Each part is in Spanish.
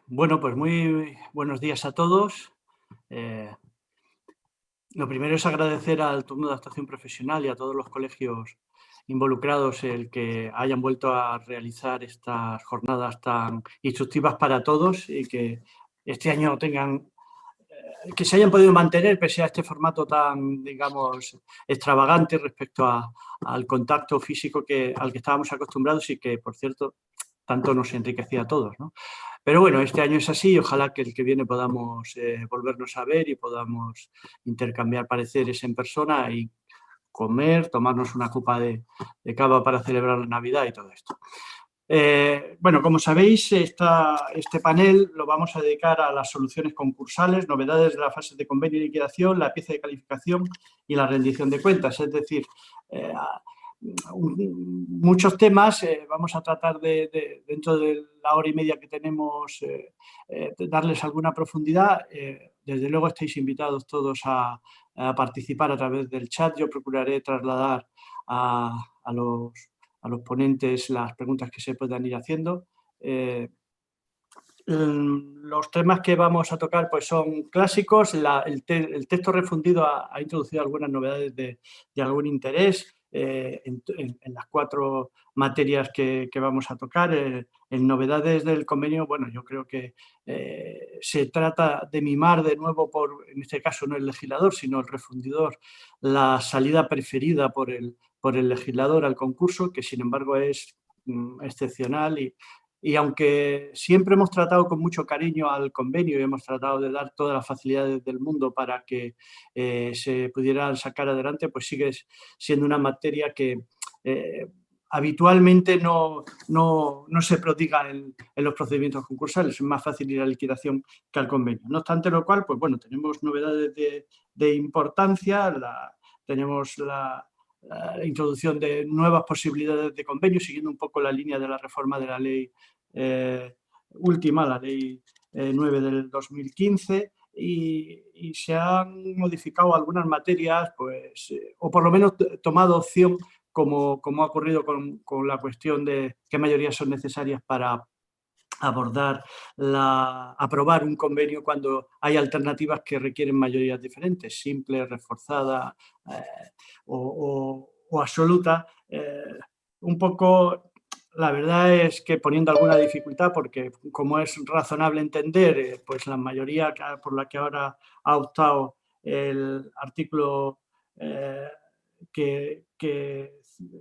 Bueno, pues muy buenos días a todos. Eh, lo primero es agradecer al turno de adaptación profesional y a todos los colegios involucrados el que hayan vuelto a realizar estas jornadas tan instructivas para todos y que este año que se hayan podido mantener pese a este formato tan, digamos, extravagante respecto al contacto físico al que estábamos acostumbrados y que, por cierto, tanto nos enriquecía a todos, ¿no? Pero bueno, este año es así y ojalá que el que viene podamos volvernos a ver y podamos intercambiar pareceres en persona y comer, tomarnos una copa de cava para celebrar la Navidad y todo esto. Bueno, como sabéis, este panel lo vamos a dedicar a las soluciones concursales, novedades de la fase de convenio y liquidación, la pieza de calificación y la rendición de cuentas. Es decir, eh, muchos temas, vamos a tratar dentro de la hora y media que tenemos, darles alguna profundidad. Desde luego estáis invitados todos a participar a través del chat. Yo procuraré trasladar a los ponentes las preguntas que se puedan ir haciendo. Los temas que vamos a tocar pues son clásicos. El texto refundido ha introducido algunas novedades de algún interés en las cuatro materias que vamos a tocar. En novedades del convenio, bueno, yo creo que se trata de mimar de nuevo en este caso no el legislador, sino el refundidor, la salida preferida por el legislador al concurso, que sin embargo es excepcional y aunque siempre hemos tratado con mucho cariño al convenio y hemos tratado de dar todas las facilidades del mundo para que se pudieran sacar adelante, pues sigue siendo una materia que habitualmente no se prodiga en los procedimientos concursales. Es más fácil ir a liquidación que al convenio. No obstante lo cual, pues bueno, tenemos novedades de importancia, tenemos la introducción de nuevas posibilidades de convenio, siguiendo un poco la línea de la reforma de la ley última, la ley 9 del 2015, y se han modificado algunas materias, pues, o por lo menos tomado opción, como ha ocurrido con la cuestión de qué mayorías son necesarias para aprobar un convenio cuando hay alternativas que requieren mayorías diferentes, simple, reforzada o absoluta. Un poco, la verdad es que poniendo alguna dificultad, porque como es razonable entender, pues la mayoría por la que ahora ha optado el artículo que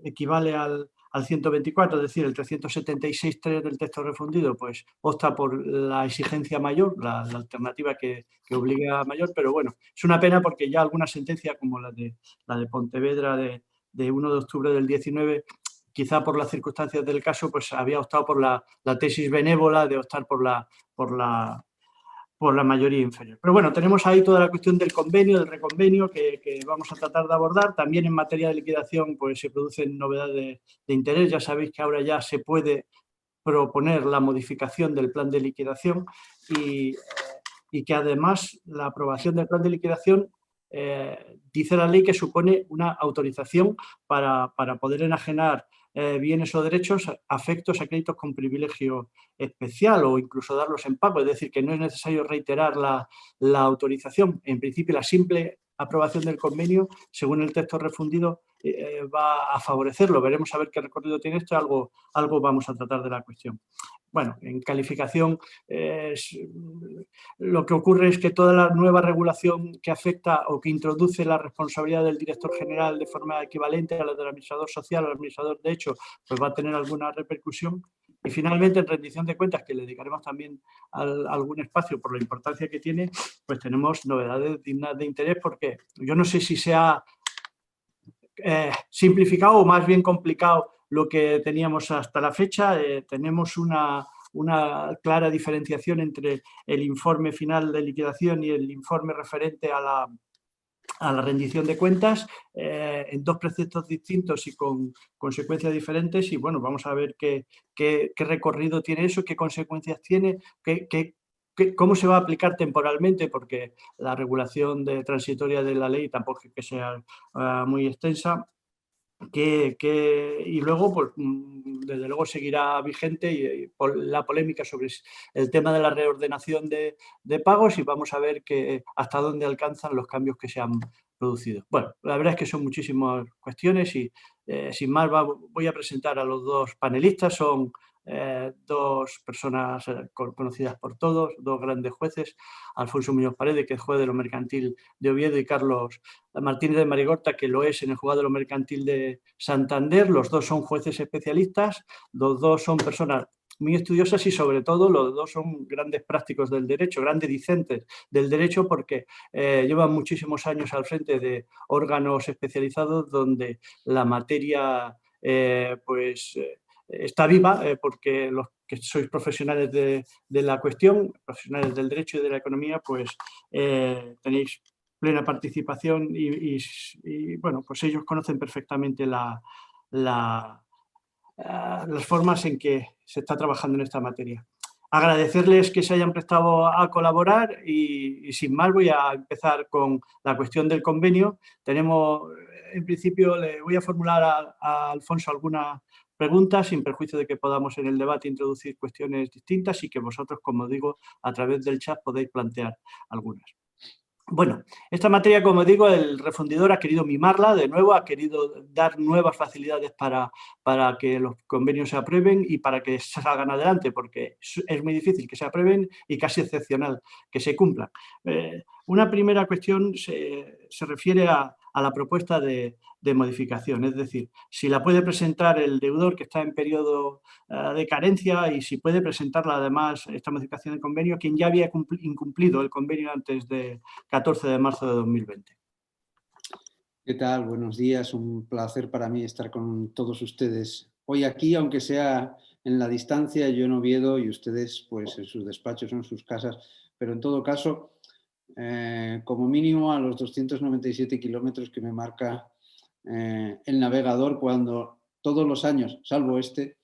equivale al 124, es decir, el 376.3 del texto refundido, pues opta por la exigencia mayor, la alternativa que obliga a mayor, pero bueno, es una pena porque ya alguna sentencia como la de Pontevedra de 1 de octubre del 19, quizá por las circunstancias del caso, pues había optado por la tesis benévola de optar por la mayoría inferior. Pero bueno, tenemos ahí toda la cuestión del convenio, del reconvenio, que vamos a tratar de abordar. También en materia de liquidación pues se producen novedades de interés. Ya sabéis que ahora ya se puede proponer la modificación del plan de liquidación y que además la aprobación del plan de liquidación dice la ley que supone una autorización para poder enajenar bienes o derechos afectos a créditos con privilegio especial o incluso darlos en pago, es decir, que no es necesario reiterar la autorización. En principio, la simple aprobación del convenio, según el texto refundido, va a favorecerlo. Veremos a ver qué recorrido tiene esto, algo vamos a tratar de la cuestión. Bueno, en calificación lo que ocurre es que toda la nueva regulación que afecta o que introduce la responsabilidad del director general de forma equivalente a la del administrador social o el administrador de hecho, pues va a tener alguna repercusión. Y finalmente, en rendición de cuentas, que le dedicaremos también algún espacio por la importancia que tiene, pues tenemos novedades dignas de interés porque yo no sé si se ha simplificado o más bien complicado lo que teníamos hasta la fecha. Tenemos una clara diferenciación entre el informe final de liquidación y el informe referente a la rendición de cuentas en dos preceptos distintos y con consecuencias diferentes y bueno, vamos a ver qué recorrido tiene eso, qué consecuencias tiene, cómo se va a aplicar temporalmente, porque la regulación transitoria de la ley tampoco es que sea muy extensa. Y luego, pues, desde luego seguirá vigente y la polémica sobre el tema de la reordenación de pagos, y vamos a ver hasta dónde alcanzan los cambios que se han producido. Bueno, la verdad es que son muchísimas cuestiones y sin más voy a presentar a los dos panelistas. Son dos personas conocidas por todos, dos grandes jueces: Alfonso Muñoz Paredes, que es juez de lo mercantil de Oviedo, y Carlos Martínez de Marigorta, que lo es en el juzgado de lo mercantil de Santander. Los dos son jueces especialistas, los dos son personas muy estudiosas y sobre todo los dos son grandes prácticos del derecho, grandes discentes del derecho, porque llevan muchísimos años al frente de órganos especializados donde la materia está viva, porque los que sois profesionales de la cuestión, profesionales del derecho y de la economía, pues tenéis plena participación y bueno, pues ellos conocen perfectamente las formas en que se está trabajando en esta materia. Agradecerles que se hayan prestado a colaborar y sin más voy a empezar con la cuestión del convenio. Tenemos, en principio, le voy a formular a Alfonso algunas preguntas, sin perjuicio de que podamos en el debate introducir cuestiones distintas y que vosotros, como digo, a través del chat podéis plantear algunas. Bueno, esta materia, como digo, el refundidor ha querido mimarla de nuevo, ha querido dar nuevas facilidades para que los convenios se aprueben y para que salgan adelante, porque es muy difícil que se aprueben y casi excepcional que se cumplan. Una primera cuestión se refiere a la propuesta de modificación, es decir, si la puede presentar el deudor que está en periodo de carencia, y si puede presentarla además esta modificación del convenio quien ya había incumplido el convenio antes de 14 de marzo de 2020. ¿Qué tal? Buenos días. Un placer para mí estar con todos ustedes hoy aquí, aunque sea en la distancia, yo en Oviedo y ustedes pues en sus despachos o en sus casas, pero en todo caso, como mínimo a los 297 kilómetros que me marca el navegador cuando todos los años, salvo este,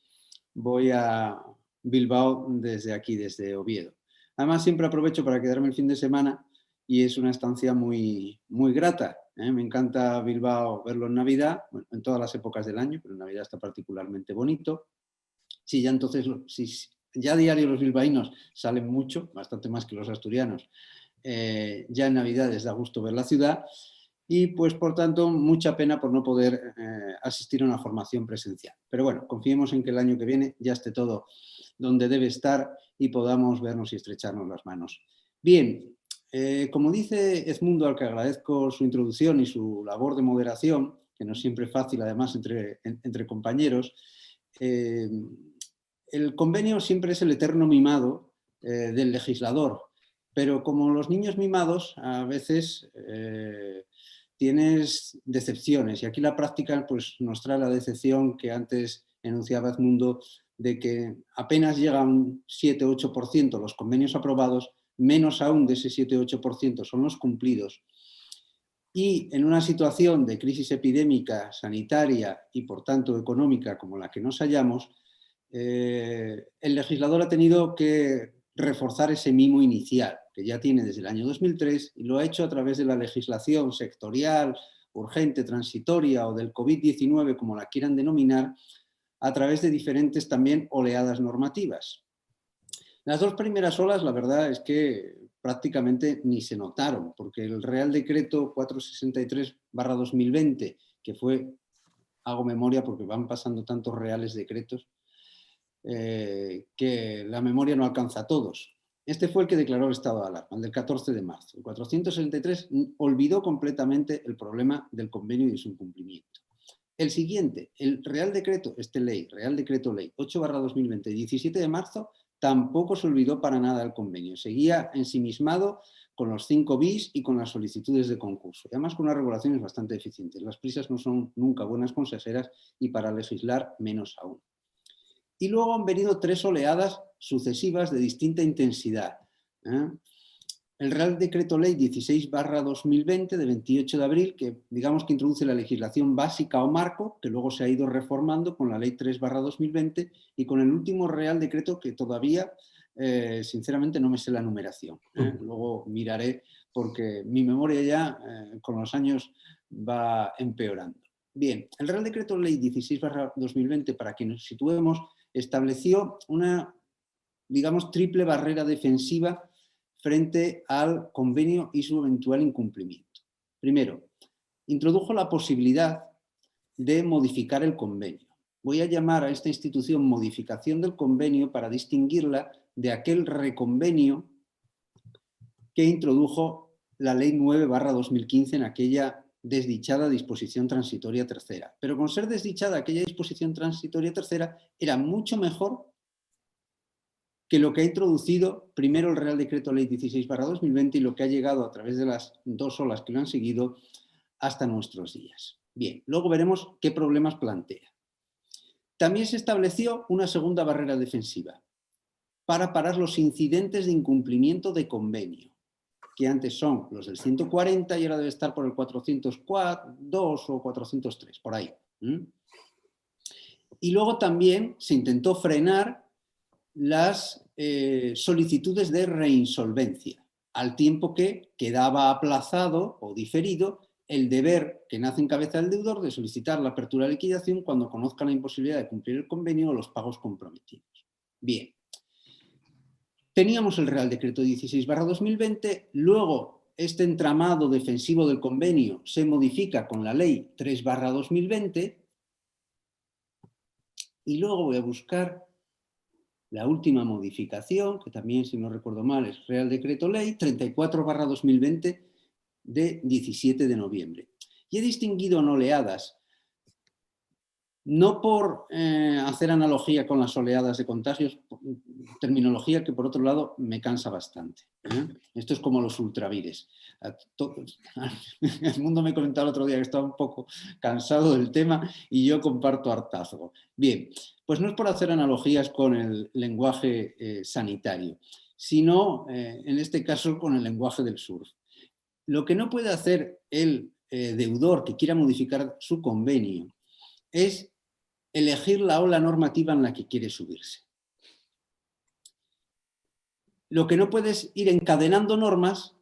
voy a Bilbao desde aquí, desde Oviedo. Además, siempre aprovecho para quedarme el fin de semana y es una estancia muy, muy grata. Me encanta Bilbao verlo en Navidad, bueno, en todas las épocas del año, pero en Navidad está particularmente bonito. Sí, ya entonces, ya a diario los bilbaínos salen mucho, bastante más que los asturianos. Ya en Navidad les da gusto ver la ciudad y pues por tanto mucha pena por no poder asistir a una formación presencial. Pero bueno, confiemos en que el año que viene ya esté todo donde debe estar y podamos vernos y estrecharnos las manos. Bien, como dice Edmundo, al que agradezco su introducción y su labor de moderación, que no es siempre fácil además entre compañeros, el convenio siempre es el eterno mimado del legislador, pero como los niños mimados a veces tienes decepciones, y aquí la práctica pues, nos trae la decepción que antes enunciaba Edmundo, de que apenas llega un 7-8% los convenios aprobados, menos aún de ese 7-8% son los cumplidos. Y en una situación de crisis epidémica, sanitaria y por tanto económica como la que nos hallamos, el legislador ha tenido que reforzar ese mimo inicial que ya tiene desde el año 2003 y lo ha hecho a través de la legislación sectorial, urgente, transitoria o del COVID-19, como la quieran denominar, a través de diferentes también oleadas normativas. Las dos primeras olas, la verdad es que prácticamente ni se notaron, porque el Real Decreto 463/2020, que fue, hago memoria porque van pasando tantos reales decretos, que la memoria no alcanza a todos. Este fue el que declaró el estado de alarma, el del 14 de marzo. El 463 olvidó completamente el problema del convenio y de su incumplimiento. El siguiente, el Real Decreto, Real Decreto Ley 8/2020, 17 de marzo, tampoco se olvidó para nada el convenio. Seguía ensimismado con los 5 bis y con las solicitudes de concurso. Y además con unas regulaciones bastante eficientes. Las prisas no son nunca buenas consejeras y para legislar menos aún. Y luego han venido 3 oleadas sucesivas de distinta intensidad. El Real Decreto Ley 16/2020 de 28 de abril, que digamos que introduce la legislación básica o marco, que luego se ha ido reformando con la Ley 3/2020 y con el último Real Decreto que todavía, sinceramente, no me sé la numeración. Luego miraré porque mi memoria ya con los años va empeorando. Bien, el Real Decreto Ley 16/2020, para que nos situemos, estableció una, digamos, triple barrera defensiva frente al convenio y su eventual incumplimiento. Primero, introdujo la posibilidad de modificar el convenio. Voy a llamar a esta institución modificación del convenio para distinguirla de aquel reconvenio que introdujo la Ley 9/2015 en aquella desdichada disposición transitoria tercera. Pero con ser desdichada aquella disposición transitoria tercera era mucho mejor que lo que ha introducido primero el Real Decreto Ley 16/2020 y lo que ha llegado a través de las dos olas que lo han seguido hasta nuestros días. Bien, luego veremos qué problemas plantea. También se estableció una segunda barrera defensiva para parar los incidentes de incumplimiento de convenio, que antes son los del 140 y ahora debe estar por el 402 o 403, por ahí. Y luego también se intentó frenar las solicitudes de reinsolvencia, al tiempo que quedaba aplazado o diferido el deber que nace en cabeza del deudor de solicitar la apertura de liquidación cuando conozca la imposibilidad de cumplir el convenio o los pagos comprometidos. Bien, teníamos el Real Decreto 16/2020, luego este entramado defensivo del convenio se modifica con la Ley 3/2020 y luego voy a buscar la última modificación, que también, si no recuerdo mal, es Real Decreto Ley 34/2020 de 17 de noviembre. Y he distinguido en oleadas, no por hacer analogía con las oleadas de contagios, terminología que por otro lado me cansa bastante. Esto es como los ultravires. El mundo me comentaba el otro día que estaba un poco cansado del tema y yo comparto hartazgo. Bien, pues no es por hacer analogías con el lenguaje sanitario, sino en este caso con el lenguaje del surf. Lo que no puede hacer el deudor que quiera modificar su convenio es elegir la ola normativa en la que quiere subirse. Lo que no puede es ir encadenando normas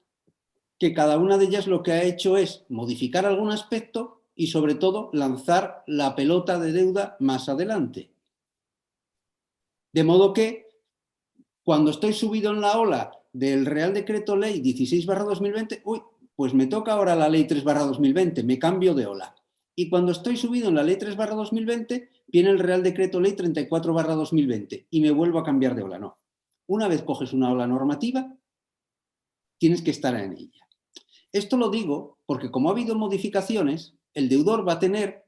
que cada una de ellas lo que ha hecho es modificar algún aspecto y sobre todo lanzar la pelota de deuda más adelante. De modo que cuando estoy subido en la ola del Real Decreto Ley 16/2020, pues me toca ahora la Ley 3/2020, me cambio de ola. Y cuando estoy subido en la Ley 3/2020, viene el Real Decreto Ley 34/2020 y me vuelvo a cambiar de ola. No. Una vez coges una ola normativa, tienes que estar en ella. Esto lo digo porque como ha habido modificaciones, el deudor va a tener,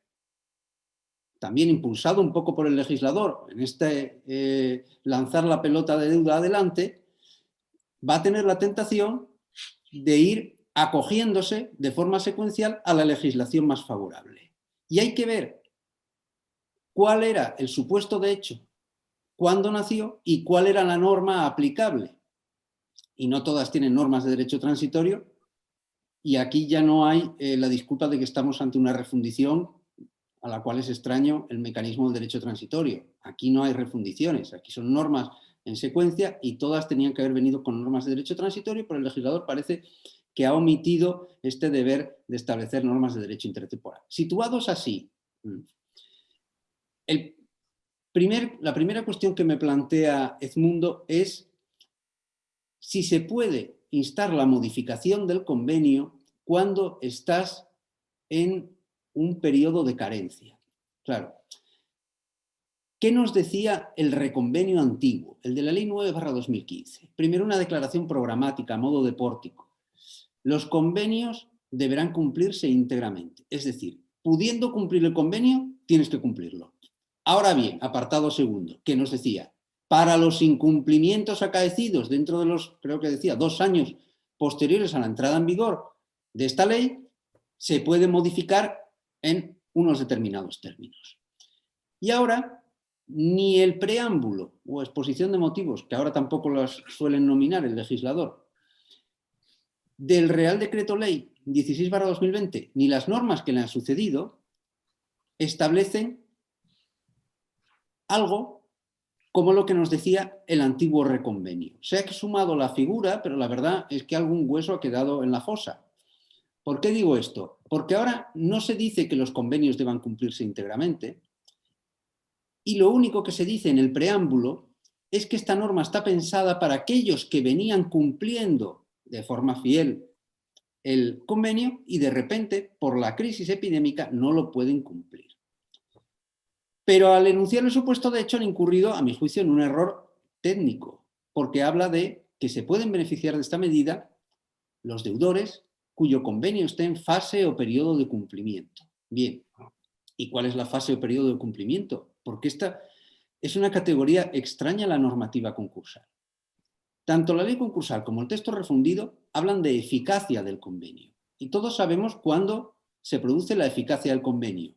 también impulsado un poco por el legislador, en este lanzar la pelota de deuda adelante, va a tener la tentación de ir acogiéndose de forma secuencial a la legislación más favorable. Y hay que ver cuál era el supuesto de hecho, cuándo nació y cuál era la norma aplicable. Y no todas tienen normas de derecho transitorio y aquí ya no hay la disculpa de que estamos ante una refundición a la cual es extraño el mecanismo del derecho transitorio. Aquí no hay refundiciones, aquí son normas en secuencia y todas tenían que haber venido con normas de derecho transitorio, pero el legislador parece que ha omitido este deber de establecer normas de derecho intertemporal. Situados así, la primera cuestión que me plantea Edmundo es si se puede instar la modificación del convenio cuando estás en un periodo de carencia. Claro. ¿Qué nos decía el reconvenio antiguo, el de la Ley 9/2015? Primero, una declaración programática a modo de pórtico. Los convenios deberán cumplirse íntegramente. Es decir, pudiendo cumplir el convenio, tienes que cumplirlo. Ahora bien, apartado segundo, ¿qué nos decía? Para los incumplimientos acaecidos dentro de los, creo que decía, 2 años posteriores a la entrada en vigor de esta ley, se puede modificar en unos determinados términos. Y ahora, ni el preámbulo o exposición de motivos, que ahora tampoco las suelen nominar el legislador, del Real Decreto Ley 16/2020, ni las normas que le han sucedido, establecen algo como lo que nos decía el antiguo reconvenio. Se ha sumado la figura, pero la verdad es que algún hueso ha quedado en la fosa. ¿Por qué digo esto? Porque ahora no se dice que los convenios deban cumplirse íntegramente y lo único que se dice en el preámbulo es que esta norma está pensada para aquellos que venían cumpliendo de forma fiel el convenio y de repente, por la crisis epidémica, no lo pueden cumplir. Pero al enunciar el supuesto de hecho han incurrido, a mi juicio, en un error técnico, porque habla de que se pueden beneficiar de esta medida los deudores cuyo convenio esté en fase o periodo de cumplimiento. Bien, ¿y cuál es la fase o periodo de cumplimiento? Porque esta es una categoría extraña a la normativa concursal. Tanto la ley concursal como el texto refundido hablan de eficacia del convenio. Y todos sabemos cuándo se produce la eficacia del convenio.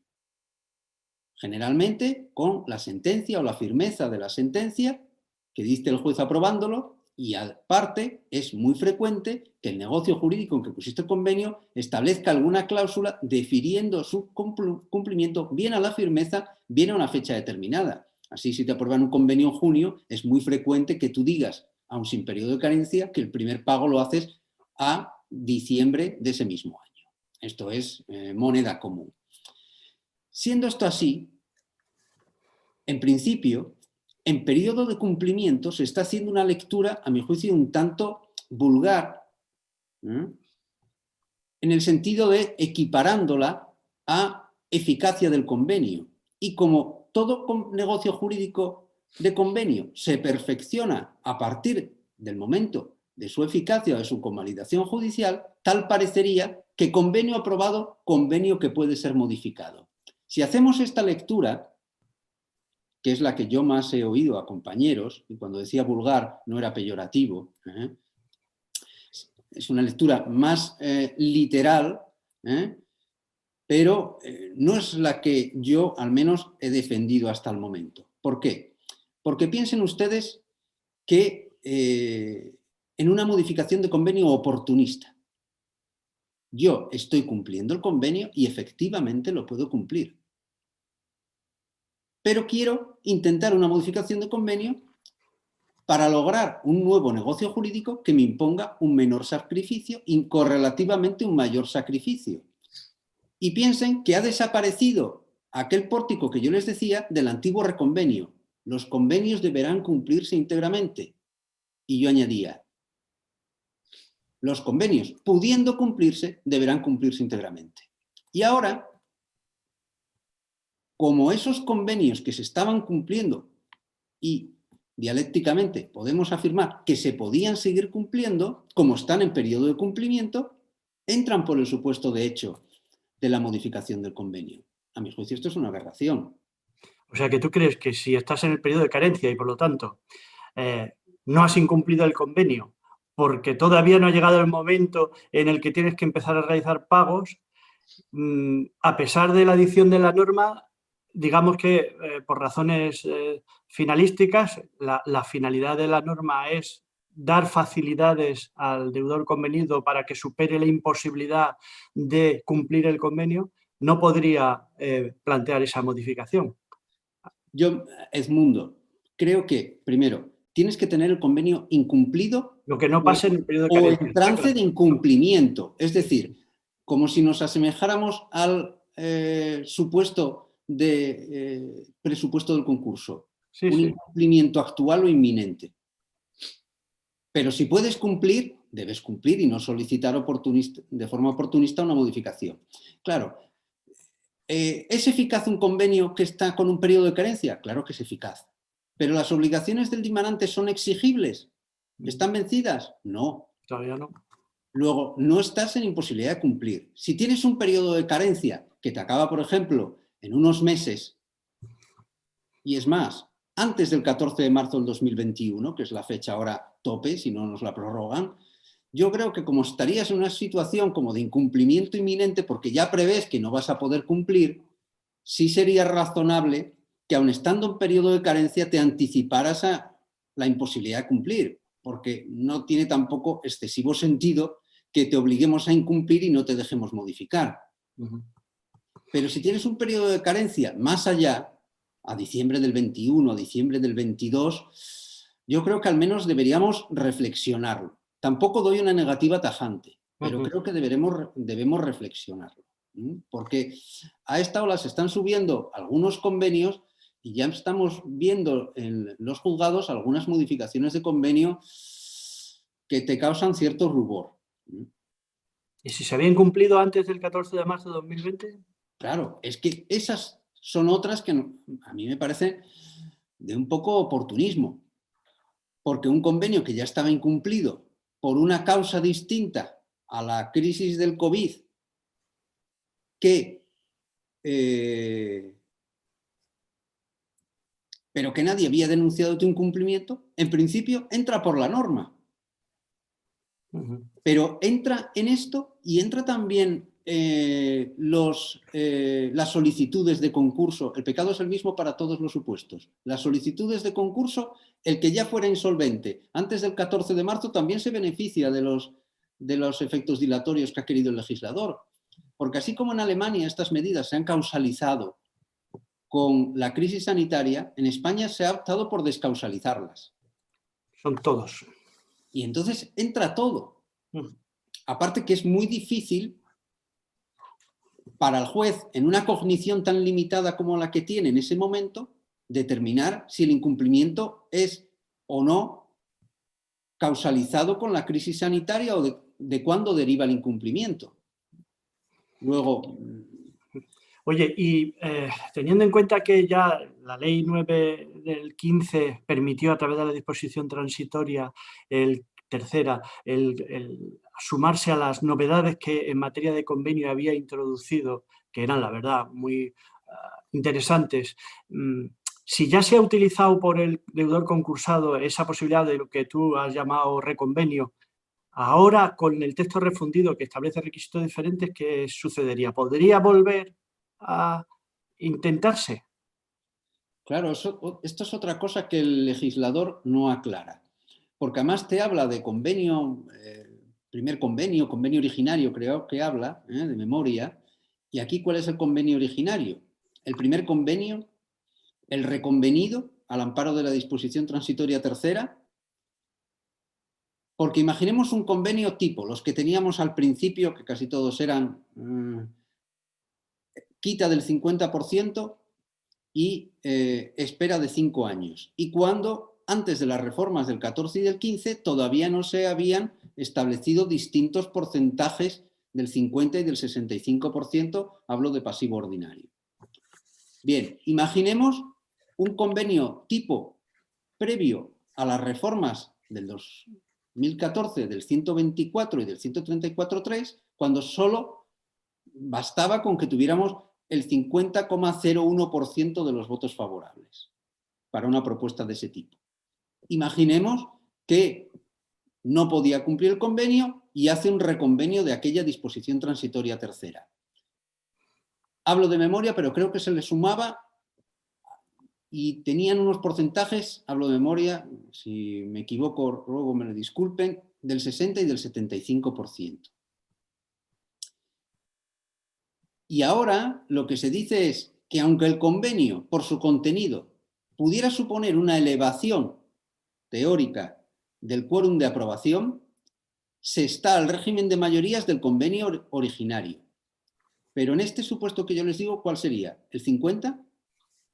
Generalmente con la sentencia o la firmeza de la sentencia que dicte el juez aprobándolo, y aparte es muy frecuente que el negocio jurídico en que pusiste el convenio establezca alguna cláusula defiriendo su cumplimiento bien a la firmeza, bien a una fecha determinada. Así, si te aprueban un convenio en junio, es muy frecuente que tú digas, aun sin periodo de carencia, que el primer pago lo haces a diciembre de ese mismo año. Esto es moneda común. Siendo esto así, en principio, en periodo de cumplimiento se está haciendo una lectura, a mi juicio, un tanto vulgar, en el sentido de equiparándola a eficacia del convenio. Y como todo negocio jurídico de convenio se perfecciona a partir del momento de su eficacia o de su convalidación judicial, tal parecería que convenio aprobado, convenio que puede ser modificado. Si hacemos esta lectura, que es la que yo más he oído a compañeros, y cuando decía vulgar no era peyorativo, es una lectura más literal, pero no es la que yo al menos he defendido hasta el momento. ¿Por qué? Porque piensen ustedes que en una modificación de convenio oportunista, yo estoy cumpliendo el convenio y efectivamente lo puedo cumplir. Pero quiero intentar una modificación de convenio para lograr un nuevo negocio jurídico que me imponga un menor sacrificio y correlativamente un mayor sacrificio. Y piensen que ha desaparecido aquel pórtico que yo les decía del antiguo reconvenio. Los convenios deberán cumplirse íntegramente. Y yo añadía, los convenios, pudiendo cumplirse, deberán cumplirse íntegramente. Y ahora, como esos convenios que se estaban cumpliendo y dialécticamente podemos afirmar que se podían seguir cumpliendo, como están en periodo de cumplimiento, entran por el supuesto de hecho de la modificación del convenio. A mi juicio esto es una aberración. O sea, que tú crees que si estás en el periodo de carencia y por lo tanto no has incumplido el convenio porque todavía no ha llegado el momento en el que tienes que empezar a realizar pagos, a pesar de la dicción de la norma, digamos que por razones finalísticas, la finalidad de la norma es dar facilidades al deudor convenido para que supere la imposibilidad de cumplir el convenio, no podría plantear esa modificación. Yo, Edmundo, creo que, primero, tienes que tener el convenio incumplido Lo que no pase en el periodo de o carencia. en trance de incumplimiento. Es decir, como si nos asemejáramos al supuesto de presupuesto del concurso. Sí, un sí. incumplimiento actual o inminente. Pero si puedes cumplir, debes cumplir y no solicitar de forma oportunista una modificación. Claro, ¿es eficaz un convenio que está con un periodo de carencia? Claro que es eficaz. ¿Pero las obligaciones del dimandante son exigibles? ¿Están vencidas? No. Todavía no. Luego, no estás en imposibilidad de cumplir. Si tienes un periodo de carencia que te acaba, por ejemplo, en unos meses, y es más, antes del 14 de marzo del 2021, que es la fecha ahora tope, si no nos la prorrogan, yo creo que como estarías en una situación como de incumplimiento inminente porque ya prevés que no vas a poder cumplir, sí sería razonable que aun estando en periodo de carencia te anticiparas a la imposibilidad de cumplir, porque no tiene tampoco excesivo sentido que te obliguemos a incumplir y no te dejemos modificar. Pero si tienes un periodo de carencia más allá, a diciembre del 21, a diciembre del 22, yo creo que al menos deberíamos reflexionarlo. Tampoco doy una negativa tajante, pero Ujú. creo que debemos reflexionarlo. Porque a esta ola se están subiendo algunos convenios y ya estamos viendo en los juzgados algunas modificaciones de convenio que te causan cierto rubor. ¿Y si se habían cumplido antes del 14 de marzo de 2020? Claro, es que esas son otras que a mí me parecen de un poco oportunismo, porque un convenio que ya estaba incumplido por una causa distinta a la crisis del COVID, pero que nadie había denunciado tu incumplimiento, en principio entra por la norma. Ujú. Pero entra en esto y entra también las solicitudes de concurso. El pecado es el mismo para todos los supuestos. Las solicitudes de concurso, el que ya fuera insolvente antes del 14 de marzo también se beneficia de los efectos dilatorios que ha querido el legislador. Porque así como en Alemania estas medidas se han causalizado con la crisis sanitaria, en España se ha optado por descausalizarlas. Son todos. Y entonces entra todo. Ujú. Aparte que es muy difícil para el juez, en una cognición tan limitada como la que tiene en ese momento, determinar si el incumplimiento es o no causalizado con la crisis sanitaria o de cuándo deriva el incumplimiento. Luego, Oye, y teniendo en cuenta que ya la Ley 9 del 15 permitió a través de la disposición transitoria tercera el sumarse a las novedades que en materia de convenio había introducido, que eran, la verdad, muy interesantes. Si ya se ha utilizado por el deudor concursado esa posibilidad de lo que tú has llamado reconvenio, ahora con el texto refundido que establece requisitos diferentes, ¿qué sucedería? ¿Podría volver a intentarse? claro, esto es otra cosa que el legislador no aclara. Porque además te habla de convenio, primer convenio, convenio originario creo que habla, de memoria. Y aquí, ¿cuál es el convenio originario? El primer convenio, el reconvenido al amparo de la disposición transitoria tercera. Porque imaginemos un convenio tipo, los que teníamos al principio, que casi todos eran quita del 50% y espera de 5 años. Y cuando, antes de las reformas del 14 y del 15, todavía no se habían establecido distintos porcentajes del 50 y del 65%, hablo de pasivo ordinario. Bien, imaginemos un convenio tipo previo a las reformas del 2014, del 124 y del 134.3, cuando solo bastaba con que tuviéramos el 50,01% de los votos favorables para una propuesta de ese tipo. Imaginemos que no podía cumplir el convenio y hace un reconvenio de aquella disposición transitoria tercera. Hablo de memoria, pero creo que se le sumaba y tenían unos porcentajes, hablo de memoria, si me equivoco luego me lo disculpen, del 60 y del 75%. Y ahora lo que se dice es que aunque el convenio, por su contenido, pudiera suponer una elevación teórica del quórum de aprobación, se está al régimen de mayorías del convenio originario. Pero en este supuesto que yo les digo, ¿cuál sería? ¿El 50?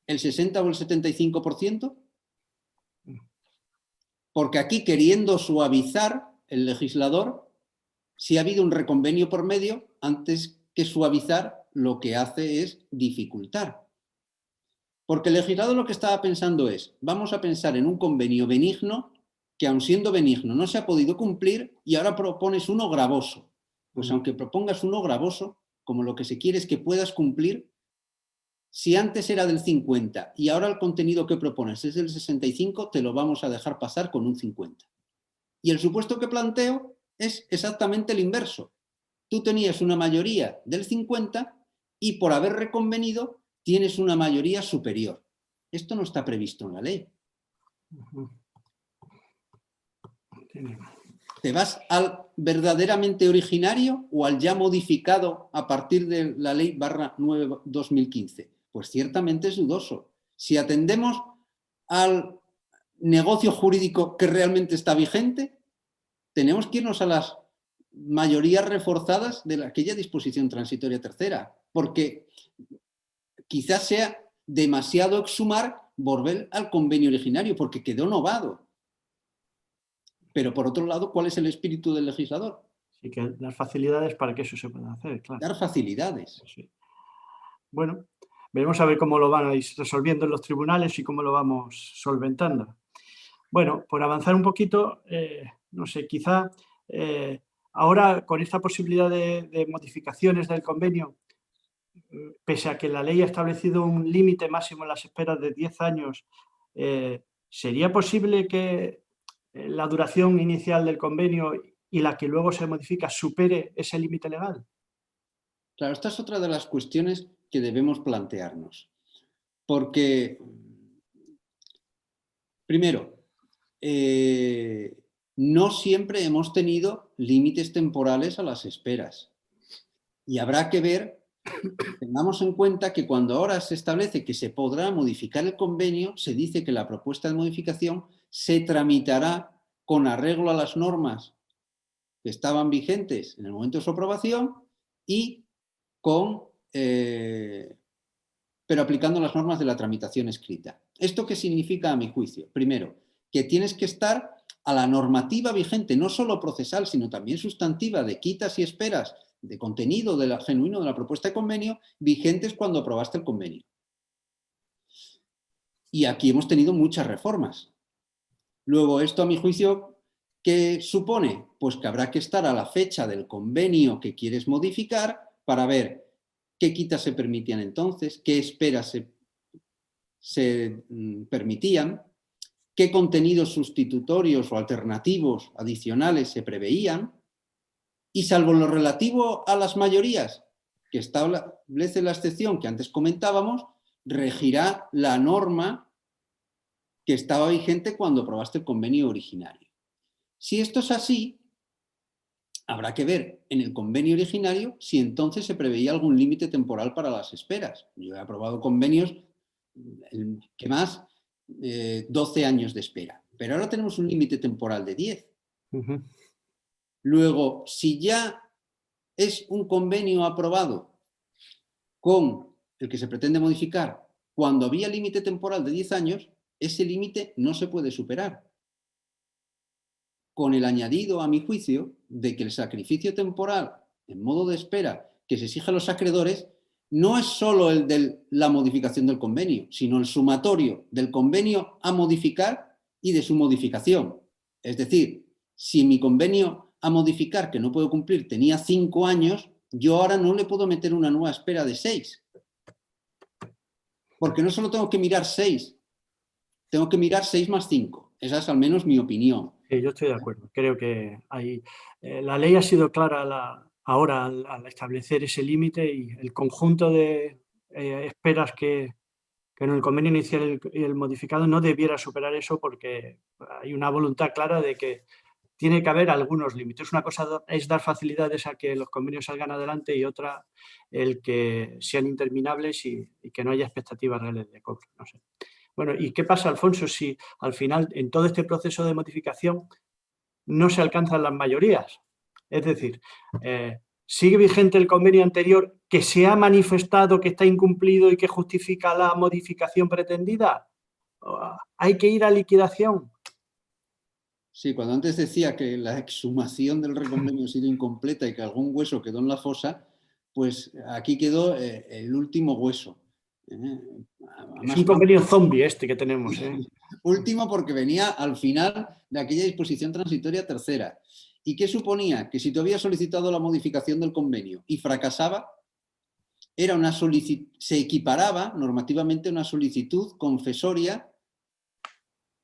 ¿El 60 o el 75%? Porque aquí, queriendo suavizar el legislador, si ha habido un reconvenio por medio, antes que suavizar, lo que hace es dificultar. Porque el legislador lo que estaba pensando es, vamos a pensar en un convenio benigno que aun siendo benigno no se ha podido cumplir y ahora propones uno gravoso. Pues aunque propongas uno gravoso, como lo que se quiere es que puedas cumplir, si antes era del 50 y ahora el contenido que propones es del 65, te lo vamos a dejar pasar con un 50. Y el supuesto que planteo es exactamente el inverso. Tú tenías una mayoría del 50 y por haber reconvenido tienes una mayoría superior. Esto no está previsto en la ley. ¿Te vas al verdaderamente originario o al ya modificado a partir de la ley /9/2015? Pues ciertamente es dudoso. Si atendemos al negocio jurídico que realmente está vigente, tenemos que irnos a las mayorías reforzadas de aquella disposición transitoria tercera, porque quizás sea demasiado exhumar volver al convenio originario, porque quedó novado. Pero por otro lado, ¿cuál es el espíritu del legislador? Sí, que dar facilidades para que eso se pueda hacer, claro. Dar facilidades. Sí. Bueno, veremos a ver cómo lo van a ir resolviendo en los tribunales y cómo lo vamos solventando. Bueno, por avanzar un poquito, no sé, quizá ahora con esta posibilidad de modificaciones del convenio, pese a que la ley ha establecido un límite máximo en las esperas de 10 años, ¿sería posible que la duración inicial del convenio y la que luego se modifica supere ese límite legal? Claro, esta es otra de las cuestiones que debemos plantearnos. Porque, primero, no siempre hemos tenido límites temporales a las esperas. Y habrá que ver, tengamos en cuenta que cuando ahora se establece que se podrá modificar el convenio, se dice que la propuesta de modificación se tramitará con arreglo a las normas que estaban vigentes en el momento de su aprobación y pero aplicando las normas de la tramitación escrita. ¿Esto qué significa a mi juicio? Primero, que tienes que estar a la normativa vigente, no solo procesal, sino también sustantiva, de quitas y esperas, de contenido genuino de la propuesta de convenio, vigentes cuando aprobaste el convenio. Y aquí hemos tenido muchas reformas. Luego, esto a mi juicio, ¿qué supone? Pues que habrá que estar a la fecha del convenio que quieres modificar para ver qué quitas se permitían entonces, qué esperas se permitían, qué contenidos sustitutorios o alternativos adicionales se preveían, y salvo lo relativo a las mayorías, que establece la excepción que antes comentábamos, regirá la norma que estaba vigente cuando aprobaste el convenio originario. Si esto es así, habrá que ver en el convenio originario si entonces se preveía algún límite temporal para las esperas. Yo he aprobado convenios que más 12 años de espera, pero ahora tenemos un límite temporal de 10. Luego, si ya es un convenio aprobado con el que se pretende modificar cuando había límite temporal de 10 años, ese límite no se puede superar. Con el añadido, a mi juicio, de que el sacrificio temporal en modo de espera que se exige a los acreedores no es solo el de la modificación del convenio, sino el sumatorio del convenio a modificar y de su modificación. Es decir, si mi convenio a modificar, que no puedo cumplir, tenía 5 años, yo ahora no le puedo meter una nueva espera de 6. Porque no solo tengo que mirar 6, tengo que mirar 6 más 5. Esa es al menos mi opinión. Sí, yo estoy de acuerdo. Creo que la ley ha sido clara ahora al establecer ese límite y el conjunto de esperas que en el convenio inicial y el modificado no debiera superar eso porque hay una voluntad clara de que tiene que haber algunos límites. Una cosa es dar facilidades a que los convenios salgan adelante y otra el que sean interminables y que no haya expectativas reales de cobro. No sé. Bueno, ¿y qué pasa, Alfonso, si al final en todo este proceso de modificación no se alcanzan las mayorías? Es decir, ¿sigue vigente el convenio anterior que se ha manifestado que está incumplido y que justifica la modificación pretendida? ¿Hay que ir a liquidación? Sí, cuando antes decía que la exhumación del reconvenio ha sido incompleta y que algún hueso quedó en la fosa, pues aquí quedó el último hueso. Es un convenio zombie este que tenemos. Último porque venía al final de aquella disposición transitoria tercera. ¿Y qué suponía? Que si tú habías solicitado la modificación del convenio y fracasaba, se equiparaba normativamente a una solicitud confesoria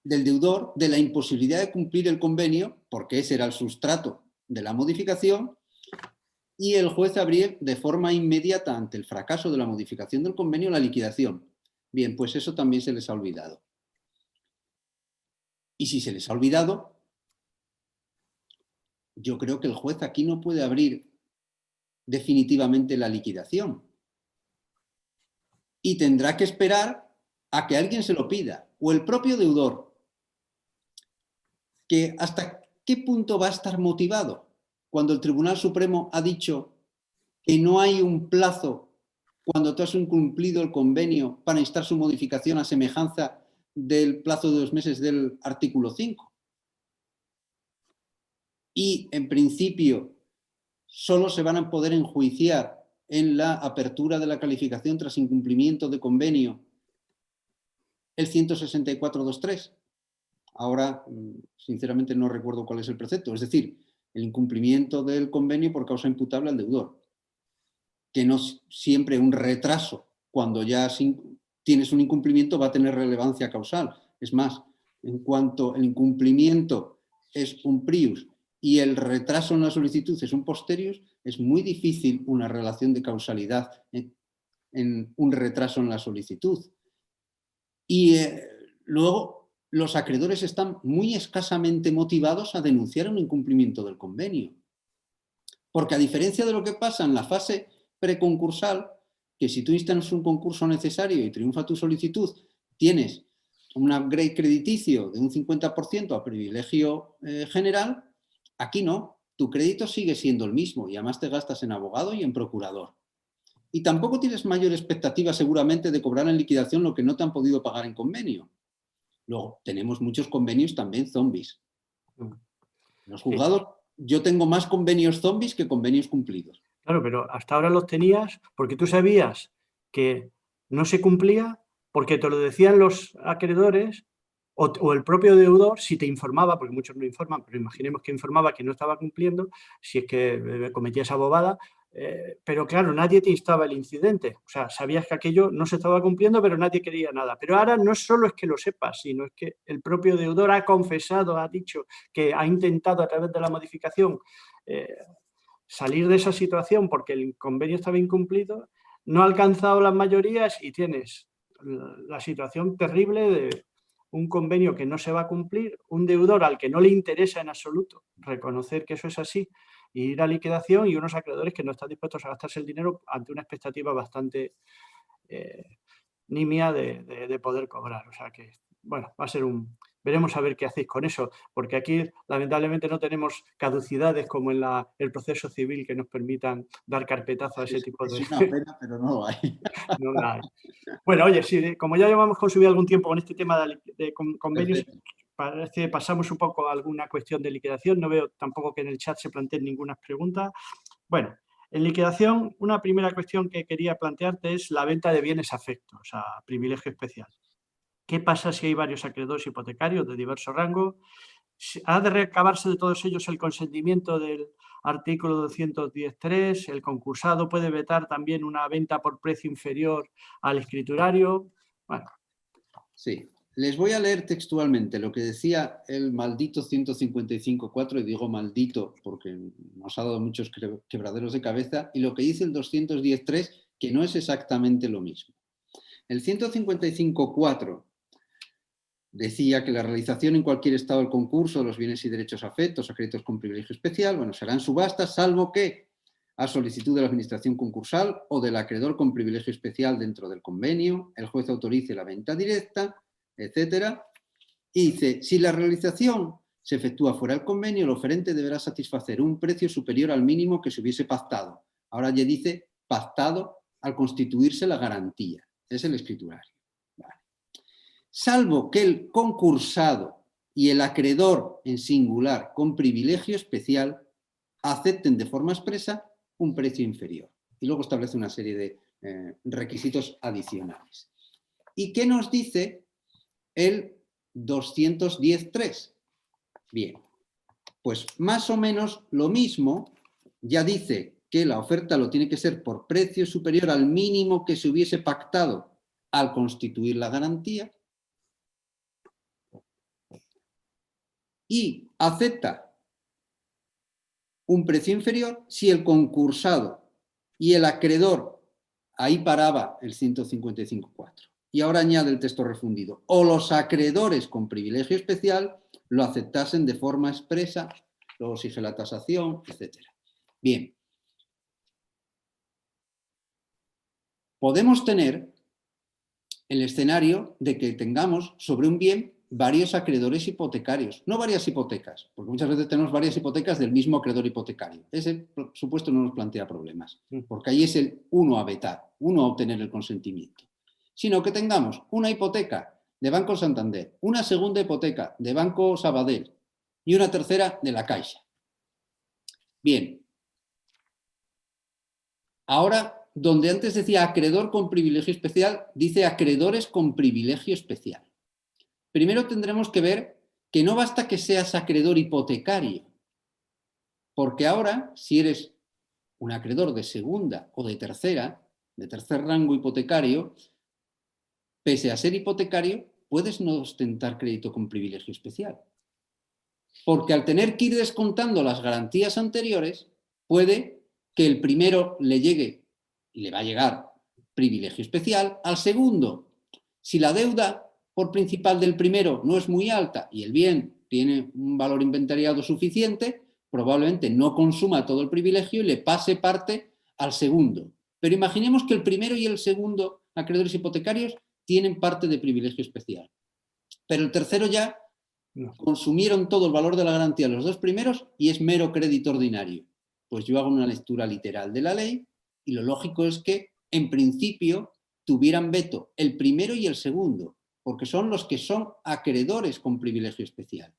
del deudor de la imposibilidad de cumplir el convenio, porque ese era el sustrato de la modificación, y el juez abría de forma inmediata ante el fracaso de la modificación del convenio la liquidación. Bien, pues eso también se les ha olvidado. Y si se les ha olvidado, yo creo que el juez aquí no puede abrir definitivamente la liquidación. Y tendrá que esperar a que alguien se lo pida, o el propio deudor, que hasta qué punto va a estar motivado cuando el Tribunal Supremo ha dicho que no hay un plazo cuando tú has incumplido el convenio para instar su modificación a semejanza del plazo de 2 meses del artículo 5. Y, en principio, solo se van a poder enjuiciar en la apertura de la calificación tras incumplimiento de convenio el 164.2.3. Ahora, sinceramente, no recuerdo cuál es el precepto. Es decir, el incumplimiento del convenio por causa imputable al deudor. Que no siempre un retraso, cuando ya tienes un incumplimiento, va a tener relevancia causal. Es más, en cuanto el incumplimiento es un prius y el retraso en la solicitud es un posterius, es muy difícil una relación de causalidad en un retraso en la solicitud. Y luego los acreedores están muy escasamente motivados a denunciar un incumplimiento del convenio. Porque a diferencia de lo que pasa en la fase preconcursal, que si tú instas un concurso necesario y triunfa tu solicitud, tienes un upgrade crediticio de un 50% a privilegio general, aquí no, tu crédito sigue siendo el mismo y además te gastas en abogado y en procurador. Y tampoco tienes mayor expectativa seguramente de cobrar en liquidación lo que no te han podido pagar en convenio. Luego, tenemos muchos convenios también zombies. Los juzgados, yo tengo más convenios zombies que convenios cumplidos. Claro, pero hasta ahora los tenías porque tú sabías que no se cumplía, porque te lo decían los acreedores o el propio deudor, si te informaba, porque muchos no informan, pero imaginemos que informaba que no estaba cumpliendo, si es que cometía esa bobada, pero claro, nadie te instaba el incidente. O sea, sabías que aquello no se estaba cumpliendo, pero nadie quería nada. Pero ahora no solo es que lo sepas, sino es que el propio deudor ha confesado, ha dicho que ha intentado a través de la modificación salir de esa situación porque el convenio estaba incumplido, no ha alcanzado las mayorías y tienes la situación terrible de un convenio que no se va a cumplir, un deudor al que no le interesa en absoluto reconocer que eso es así e ir a liquidación y unos acreedores que no están dispuestos a gastarse el dinero ante una expectativa bastante nimia de poder cobrar. O sea que, bueno, va a ser veremos a ver qué hacéis con eso, porque aquí lamentablemente no tenemos caducidades como en el proceso civil que nos permitan dar carpetazo a ese tipo de... Es una pena, pero no lo hay. No la hay. Bueno, oye, sí, como ya llevamos consumido algún tiempo con este tema de convenios, Perfecto. parece que pasamos un poco a alguna cuestión de liquidación. No veo tampoco que en el chat se planteen ninguna pregunta. Bueno, en liquidación, una primera cuestión que quería plantearte es la venta de bienes afectos a privilegio especial. ¿Qué pasa si hay varios acreedores hipotecarios de diverso rango? ¿Ha de recabarse de todos ellos el consentimiento del artículo 210.3? ¿El concursado puede vetar también una venta por precio inferior al escriturario? Bueno. Sí. Les voy a leer textualmente lo que decía el maldito 155.4, y digo maldito porque nos ha dado muchos quebraderos de cabeza, y lo que dice el 210.3, que no es exactamente lo mismo. El 155.4 decía que la realización en cualquier estado del concurso de los bienes y derechos afectos a créditos con privilegio especial, bueno, serán subastas, salvo que a solicitud de la administración concursal o del acreedor con privilegio especial dentro del convenio, el juez autorice la venta directa, etcétera. Y dice, si la realización se efectúa fuera del convenio, el oferente deberá satisfacer un precio superior al mínimo que se hubiese pactado. Ahora ya dice pactado al constituirse la garantía. Es el escriturario. Vale. Salvo que el concursado y el acreedor en singular con privilegio especial acepten de forma expresa un precio inferior. Y luego establece una serie de requisitos adicionales. ¿Y qué nos dice el 210.3? Bien, pues más o menos lo mismo. Ya dice que la oferta lo tiene que ser por precio superior al mínimo que se hubiese pactado al constituir la garantía, y acepta un precio inferior si el concursado y el acreedor, ahí paraba el 155.4, y ahora añade el texto refundido, o los acreedores con privilegio especial lo aceptasen de forma expresa, luego sigue la tasación, etc. Bien. Podemos tener el escenario de que tengamos sobre un bien varios acreedores hipotecarios, no varias hipotecas, porque muchas veces tenemos varias hipotecas del mismo acreedor hipotecario. Ese supuesto no nos plantea problemas, porque ahí es el uno a vetar, uno a obtener el consentimiento. Sino que tengamos una hipoteca de Banco Santander, una segunda hipoteca de Banco Sabadell y una tercera de la Caixa. Bien. Ahora, donde antes decía acreedor con privilegio especial, dice acreedores con privilegio especial. Primero tendremos que ver que no basta que seas acreedor hipotecario, porque ahora, si eres un acreedor de segunda o de tercer rango hipotecario, pese a ser hipotecario, puedes no ostentar crédito con privilegio especial. Porque al tener que ir descontando las garantías anteriores, puede que el primero le llegue, y le va a llegar, privilegio especial. Al segundo, si la deuda por principal del primero no es muy alta y el bien tiene un valor inventariado suficiente, probablemente no consuma todo el privilegio y le pase parte al segundo. Pero imaginemos que el primero y el segundo acreedores hipotecarios tienen parte de privilegio especial. Pero el tercero ya consumieron todo el valor de la garantía los dos primeros y es mero crédito ordinario. Pues yo hago una lectura literal de la ley y lo lógico es que, en principio, tuvieran veto el primero y el segundo, porque son los que son acreedores con privilegio especial.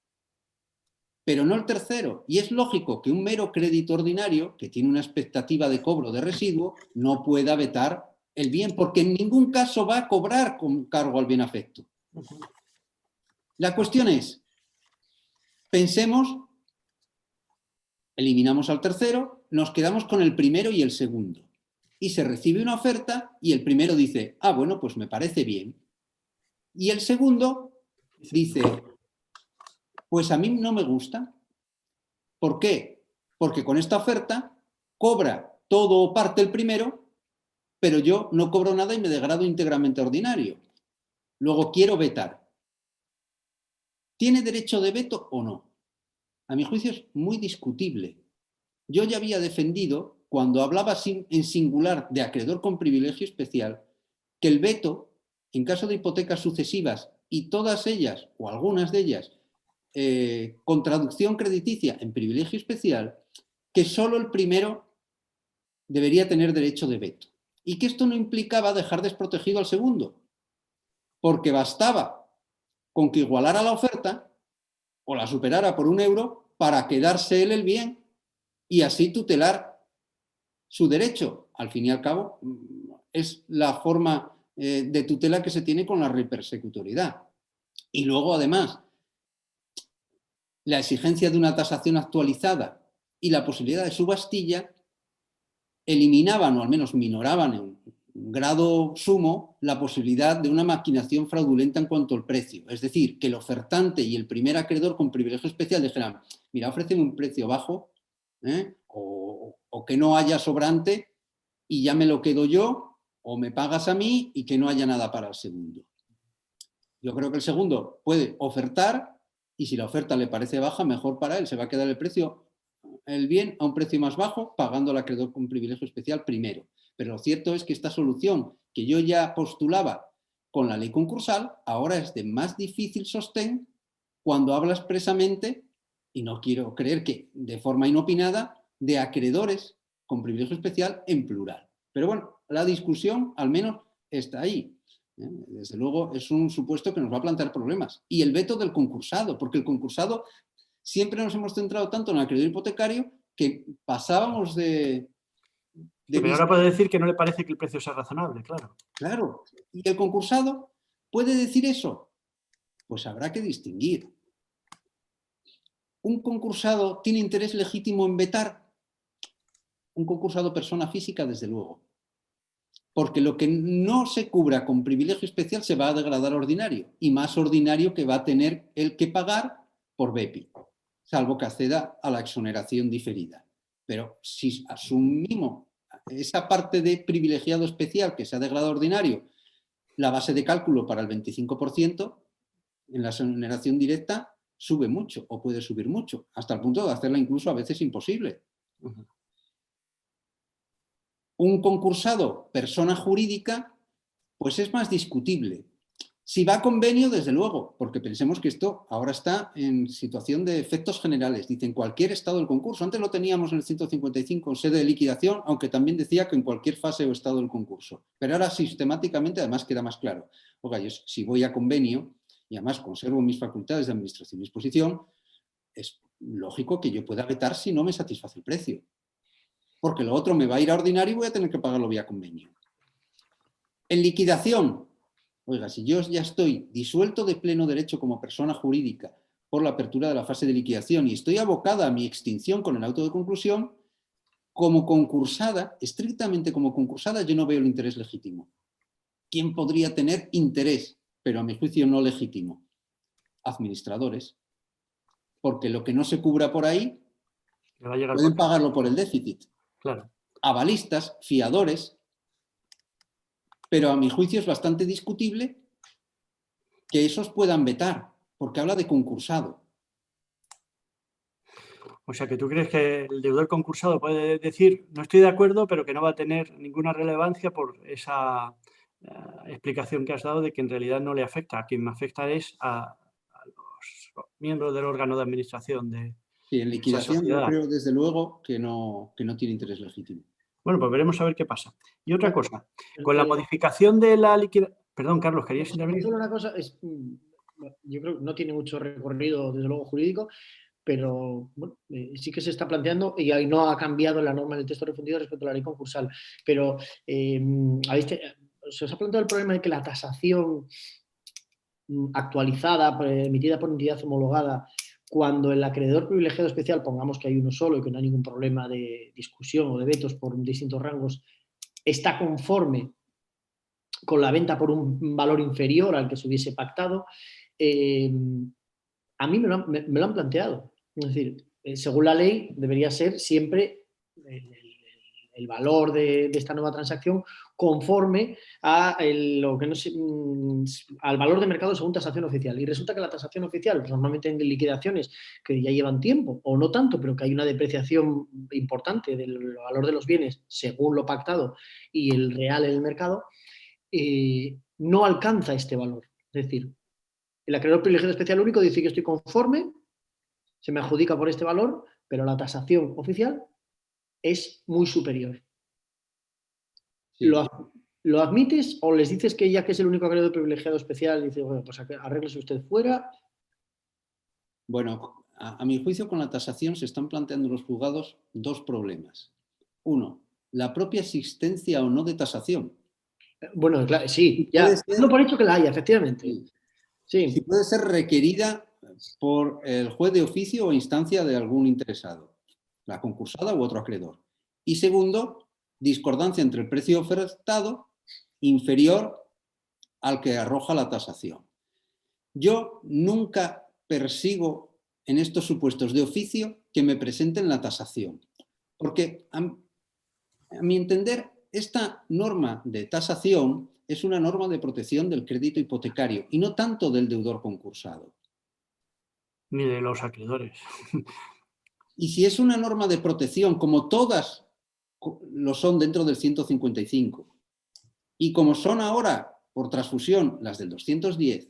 Pero no el tercero. Y es lógico que un mero crédito ordinario, que tiene una expectativa de cobro de residuo, no pueda vetar el bien, porque en ningún caso va a cobrar con cargo al bien afecto. La cuestión es, pensemos, eliminamos al tercero, nos quedamos con el primero y el segundo. Y se recibe una oferta y el primero dice, ah, bueno, pues me parece bien. Y el segundo dice, pues a mí no me gusta. ¿Por qué? Porque con esta oferta cobra todo o parte el primero, pero yo no cobro nada y me degrado íntegramente a ordinario. Luego quiero vetar. ¿Tiene derecho de veto o no? A mi juicio es muy discutible. Yo ya había defendido, cuando hablaba en singular de acreedor con privilegio especial, que el veto, en caso de hipotecas sucesivas y todas ellas, o algunas de ellas, con traducción crediticia en privilegio especial, que solo el primero debería tener derecho de veto. Y que esto no implicaba dejar desprotegido al segundo, porque bastaba con que igualara la oferta o la superara por €1 para quedarse él el bien y así tutelar su derecho. Al fin y al cabo, es la forma de tutela que se tiene con la repersecutoriedad. Y luego, además, la exigencia de una tasación actualizada y la posibilidad de subastilla eliminaban, o al menos minoraban en un grado sumo, la posibilidad de una maquinación fraudulenta en cuanto al precio. Es decir, que el ofertante y el primer acreedor con privilegio especial dijeran, mira, ofrecen un precio bajo, o que no haya sobrante y ya me lo quedo yo, o me pagas a mí y que no haya nada para el segundo. Yo creo que el segundo puede ofertar y si la oferta le parece baja, mejor para él, se va a quedar el bien a un precio más bajo, pagando al acreedor con privilegio especial primero. Pero lo cierto es que esta solución que yo ya postulaba con la ley concursal, ahora es de más difícil sostén cuando habla expresamente, y no quiero creer que de forma inopinada, de acreedores con privilegio especial en plural. Pero bueno, la discusión al menos está ahí. Desde luego es un supuesto que nos va a plantear problemas. Y el veto del concursado, porque el concursado siempre nos hemos centrado tanto en el acreedor hipotecario que pasábamos de pero ahora puede decir que no le parece que el precio sea razonable, claro. Claro. ¿Y el concursado puede decir eso? Pues habrá que distinguir. ¿Un concursado tiene interés legítimo en vetar? Un concursado persona física, desde luego. Porque lo que no se cubra con privilegio especial se va a degradar a ordinario, y más ordinario que va a tener el que pagar por BEPI, salvo que acceda a la exoneración diferida. Pero si asumimos esa parte de privilegiado especial que se ha degradado a ordinario, la base de cálculo para el 25%, en la exoneración directa sube mucho o puede subir mucho, hasta el punto de hacerla incluso a veces imposible. Un concursado, persona jurídica, pues es más discutible, Si va a convenio, desde luego, porque pensemos que esto ahora está en situación de efectos generales. Dicen cualquier estado del concurso. Antes lo teníamos en el 155 en sede de liquidación, aunque también decía que en cualquier fase o estado del concurso. Pero ahora sistemáticamente además queda más claro. Oiga, yo si voy a convenio y además conservo mis facultades de administración y disposición, es lógico que yo pueda vetar si no me satisface el precio. Porque lo otro me va a ir a ordinario y voy a tener que pagarlo vía convenio. En liquidación, oiga, si yo ya estoy disuelto de pleno derecho como persona jurídica por la apertura de la fase de liquidación y estoy abocada a mi extinción con el auto de conclusión, como concursada, estrictamente como concursada, yo no veo el interés legítimo. ¿Quién podría tener interés, pero a mi juicio no legítimo? Administradores. Porque lo que no se cubra por ahí, Le va a llegar pueden por... pagarlo por el déficit. Claro. Avalistas, fiadores, pero a mi juicio es bastante discutible que esos puedan vetar, porque habla de concursado. O sea, que tú crees que el deudor concursado puede decir, no estoy de acuerdo, pero que no va a tener ninguna relevancia por esa explicación que has dado de que en realidad no le afecta. A quien me afecta es a los miembros del órgano de administración de Sí, en esa liquidación yo sociedad. creo desde luego que no tiene interés legítimo. Bueno, pues veremos a ver qué pasa. Y otra cosa, con la Eh, modificación de la liquidación... Perdón, Carlos, ¿querías intervenir? Solo una cosa, yo creo que no tiene mucho recorrido, desde luego, jurídico, pero bueno, sí que se está planteando y ahí no ha cambiado la norma del texto refundido respecto a la ley concursal. Pero se os ha planteado el problema de que la tasación actualizada, emitida por entidad homologada, cuando el acreedor privilegiado especial, pongamos que hay uno solo y que no hay ningún problema de discusión o de vetos por distintos rangos, está conforme con la venta por un valor inferior al que se hubiese pactado, a mí me lo han planteado. Es decir, según la ley, debería ser siempre el valor de esta nueva transacción conforme a lo que no sé, al valor de mercado según tasación oficial. Y resulta que la tasación oficial, pues normalmente en liquidaciones que ya llevan tiempo, o no tanto, pero que hay una depreciación importante del valor de los bienes según lo pactado y el real en el mercado, no alcanza este valor. Es decir, el acreedor privilegiado especial único dice que estoy conforme, se me adjudica por este valor, pero la tasación oficial es muy superior. Sí. ¿Lo admites o les dices que ya que es el único acreedor privilegiado especial, dice, bueno, pues arréglese usted fuera? Bueno, a mi juicio con la tasación se están planteando los juzgados dos problemas. Uno, la propia existencia o no de tasación. Bueno, claro, sí, ya, Puede ser, dando por hecho que la haya, efectivamente. sí, Sí. si puede ser requerida por el juez de oficio o instancia de algún interesado, la concursada u otro acreedor. Y segundo, discordancia entre el precio ofertado inferior al que arroja la tasación. Yo nunca persigo en estos supuestos de oficio que me presenten la tasación, porque a mi entender esta norma de tasación es una norma de protección del crédito hipotecario y no tanto del deudor concursado. Ni de los acreedores. Y si es una norma de protección, como todas lo son dentro del 155, y como son ahora por transfusión las del 210,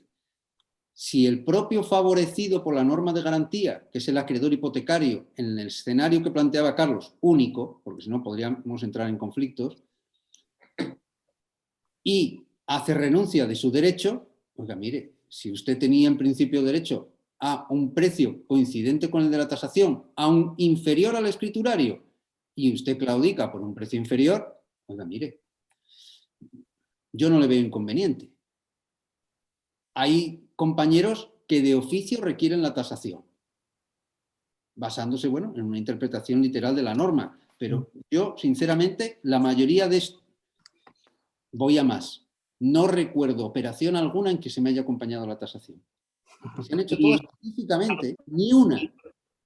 si el propio favorecido por la norma de garantía, que es el acreedor hipotecario, en el escenario que planteaba Carlos, único, porque si no podríamos entrar en conflictos, y hace renuncia de su derecho, oiga, mire, si usted tenía en principio derecho a un precio coincidente con el de la tasación, aún inferior al escriturario, y usted claudica por un precio inferior, oiga, mire, yo no le veo inconveniente. Hay compañeros que de oficio requieren la tasación, basándose, bueno, en una interpretación literal de la norma. Pero yo, sinceramente, la mayoría de esto, voy a más. No recuerdo operación alguna en que se me haya acompañado la tasación. Se han hecho todas Y específicamente, ni una.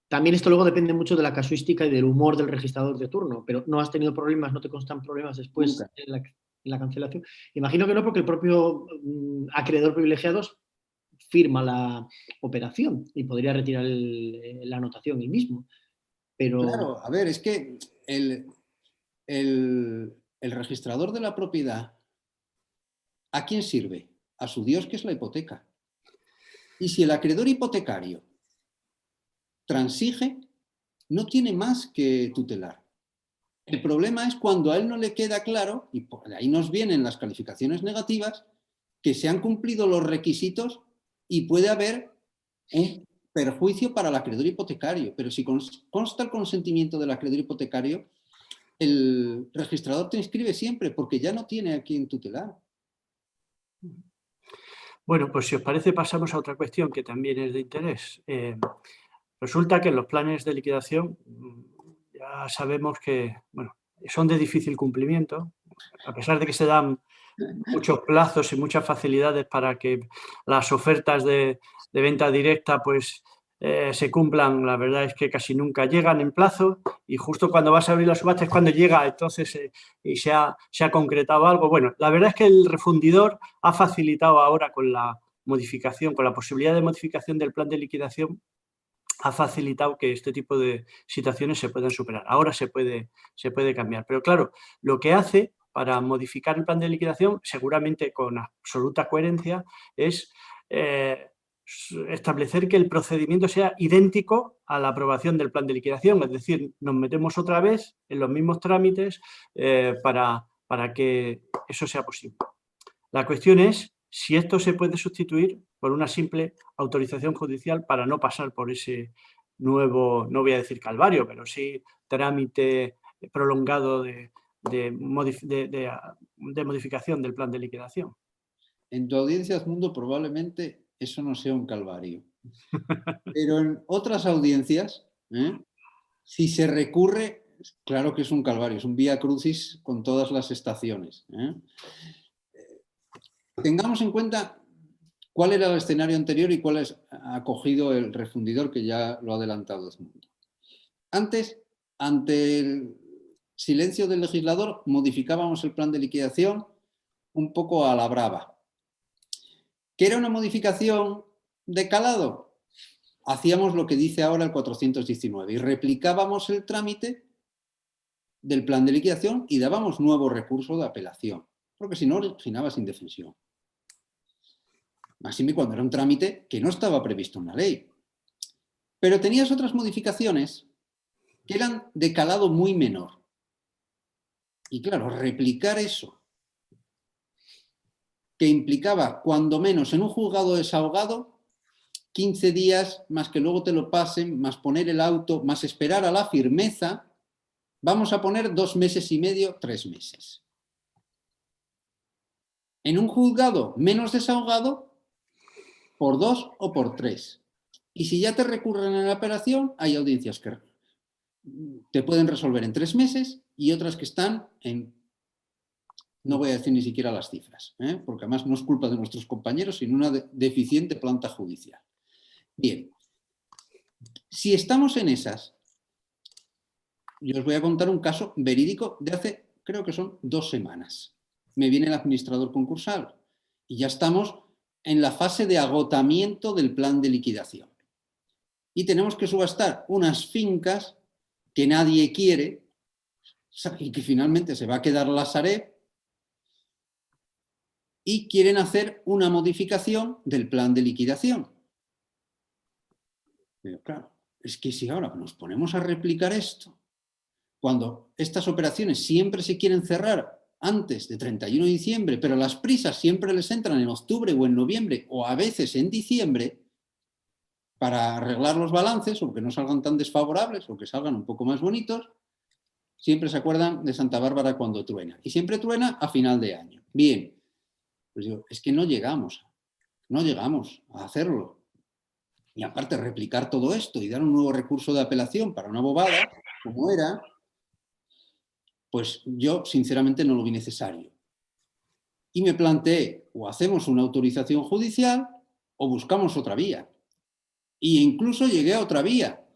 también esto luego depende mucho de la casuística y del humor del registrador de turno, pero no has tenido problemas, no te constan problemas después Nunca. en la cancelación. Imagino que no, porque el propio acreedor privilegiado firma la operación y podría retirar la anotación él mismo. Pero Claro, a ver, es que el registrador de la propiedad, ¿a quién sirve? a su Dios, que es la hipoteca. Y si el acreedor hipotecario transige, no tiene más que tutelar. El problema es cuando a él no le queda claro, y por ahí nos vienen las calificaciones negativas, que se han cumplido los requisitos y puede haber un perjuicio para el acreedor hipotecario. Pero si consta el consentimiento del acreedor hipotecario, el registrador te inscribe siempre porque ya no tiene a quien tutelar. Bueno, pues si os parece pasamos a otra cuestión que también es de interés. Resulta que en los planes de liquidación ya sabemos que bueno, son de difícil cumplimiento, a pesar de que se dan muchos plazos y muchas facilidades para que las ofertas de venta directa pues, se cumplan. La verdad es que casi nunca llegan en plazo y justo cuando vas a abrir la subasta es cuando llega entonces y se ha concretado algo. Bueno, la verdad es que el refundidor ha facilitado ahora con la modificación, con la posibilidad de modificación del plan de liquidación, ha facilitado que este tipo de situaciones se puedan superar. Ahora se puede cambiar. Pero claro, lo que hace para modificar el plan de liquidación, seguramente con absoluta coherencia, es establecer que el procedimiento sea idéntico a la aprobación del plan de liquidación. Es decir, nos metemos otra vez en los mismos trámites para que eso sea posible. La cuestión es si esto se puede sustituir por una simple autorización judicial para no pasar por ese nuevo, no voy a decir calvario, pero sí trámite prolongado de modificación del plan de liquidación. En tu audiencia, Edmundo, probablemente eso no sea un calvario. Pero en otras audiencias, si se recurre, claro que es un calvario, es un vía crucis con todas las estaciones. Tengamos en cuenta cuál era el escenario anterior y cuál ha cogido el refundidor, que ya lo ha adelantado Edmundo. Antes, ante el silencio del legislador, modificábamos el plan de liquidación un poco a la brava. ¿Qué era una modificación de calado? Hacíamos lo que dice ahora el 419 y replicábamos el trámite del plan de liquidación y dábamos nuevo recurso de apelación, porque si no originabas indefensión. Máxime cuando era un trámite que no estaba previsto en la ley. Pero tenías otras modificaciones que eran de calado muy menor. Y claro, replicar eso, que implicaba cuando menos en un juzgado desahogado, 15 días, más que luego te lo pasen, más poner el auto, más esperar a la firmeza, vamos a poner 2 meses y medio, 3 meses. En un juzgado menos desahogado, por 2 o por 3. Y si ya te recurren en la apelación, hay audiencias que te pueden resolver en 3 meses y otras que están en, no voy a decir ni siquiera las cifras, porque además no es culpa de nuestros compañeros, sino una deficiente planta judicial. Bien, si estamos en esas, yo os voy a contar un caso verídico de hace, creo que son 2 semanas. Me viene el administrador concursal y ya estamos en la fase de agotamiento del plan de liquidación. Y tenemos que subastar unas fincas que nadie quiere y que finalmente se va a quedar la Sareb y quieren hacer una modificación del plan de liquidación. Pero claro, es que si ahora nos ponemos a replicar esto, cuando estas operaciones siempre se quieren cerrar antes de 31 de diciembre, pero las prisas siempre les entran en octubre o en noviembre o a veces en diciembre para arreglar los balances o que no salgan tan desfavorables o que salgan un poco más bonitos, siempre se acuerdan de Santa Bárbara cuando truena. Y siempre truena a final de año. Bien, pues digo, es que no llegamos a hacerlo. Y aparte replicar todo esto y dar un nuevo recurso de apelación para una bobada, como era, pues yo sinceramente no lo vi necesario. Y me planteé, o hacemos una autorización judicial o buscamos otra vía. E incluso llegué a otra vía,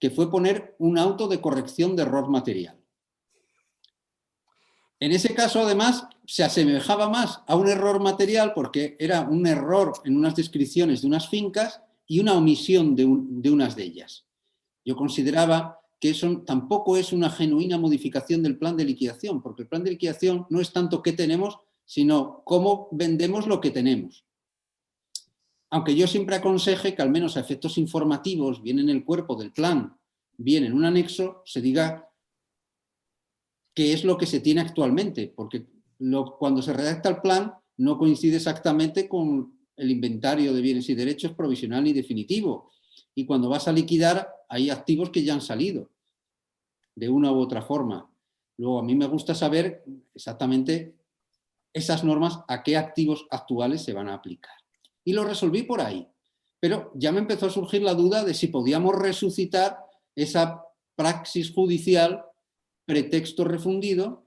que fue poner un auto de corrección de error material. En ese caso, además, se asemejaba más a un error material porque era un error en unas descripciones de unas fincas y una omisión de unas de ellas. Yo consideraba que eso tampoco es una genuina modificación del plan de liquidación, porque el plan de liquidación no es tanto qué tenemos, sino cómo vendemos lo que tenemos. Aunque yo siempre aconseje que al menos a efectos informativos, bien en el cuerpo del plan, bien en un anexo, se diga qué es lo que se tiene actualmente, porque cuando se redacta el plan no coincide exactamente con el inventario de bienes y derechos provisional y definitivo. Y cuando vas a liquidar hay activos que ya han salido de una u otra forma. Luego a mí me gusta saber exactamente esas normas a qué activos actuales se van a aplicar. Y lo resolví por ahí. Pero ya me empezó a surgir la duda de si podíamos resucitar esa praxis judicial, pretexto refundido,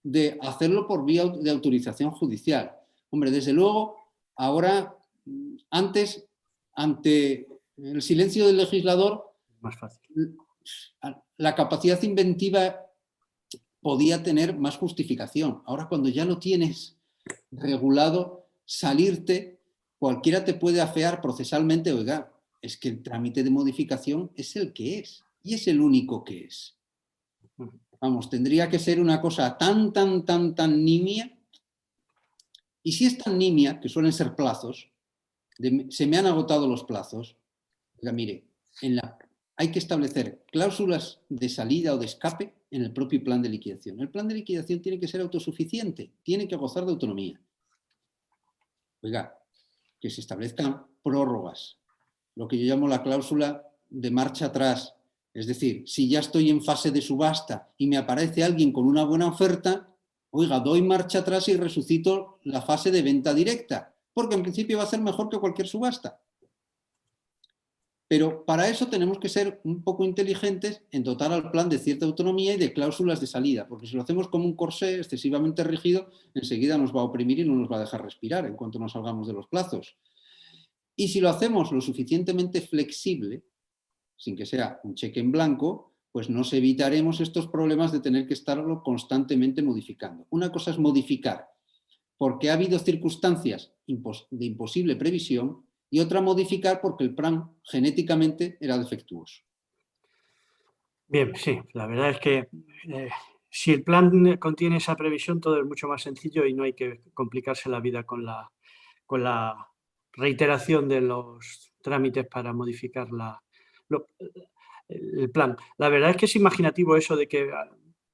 de hacerlo por vía de autorización judicial. Hombre, desde luego, ahora, antes, ante el silencio del legislador, Más fácil. la capacidad inventiva podía tener más justificación. Ahora, cuando ya lo tienes regulado, salirte, cualquiera te puede afear procesalmente, oiga, es que el trámite de modificación es el que es, y es el único que es. Vamos, tendría que ser una cosa tan nimia, y si es tan nimia, que suelen ser plazos, se me han agotado los plazos, oiga, mire, hay que establecer cláusulas de salida o de escape en el propio plan de liquidación. El plan de liquidación tiene que ser autosuficiente, tiene que gozar de autonomía. Oiga, que se establezcan prórrogas, lo que yo llamo la cláusula de marcha atrás. Es decir, si ya estoy en fase de subasta y me aparece alguien con una buena oferta, oiga, doy marcha atrás y resucito la fase de venta directa, porque en principio va a ser mejor que cualquier subasta. Pero para eso tenemos que ser un poco inteligentes en dotar al plan de cierta autonomía y de cláusulas de salida, porque si lo hacemos como un corsé excesivamente rígido, enseguida nos va a oprimir y no nos va a dejar respirar en cuanto nos salgamos de los plazos. Y si lo hacemos lo suficientemente flexible, sin que sea un cheque en blanco, pues nos evitaremos estos problemas de tener que estarlo constantemente modificando. Una cosa es modificar porque ha habido circunstancias de imposible previsión, y otra modificar porque el plan genéticamente era defectuoso. Bien, sí, la verdad es que si el plan contiene esa previsión, todo es mucho más sencillo y no hay que complicarse la vida con la reiteración de los trámites para modificar el plan. La verdad es que es imaginativo eso de que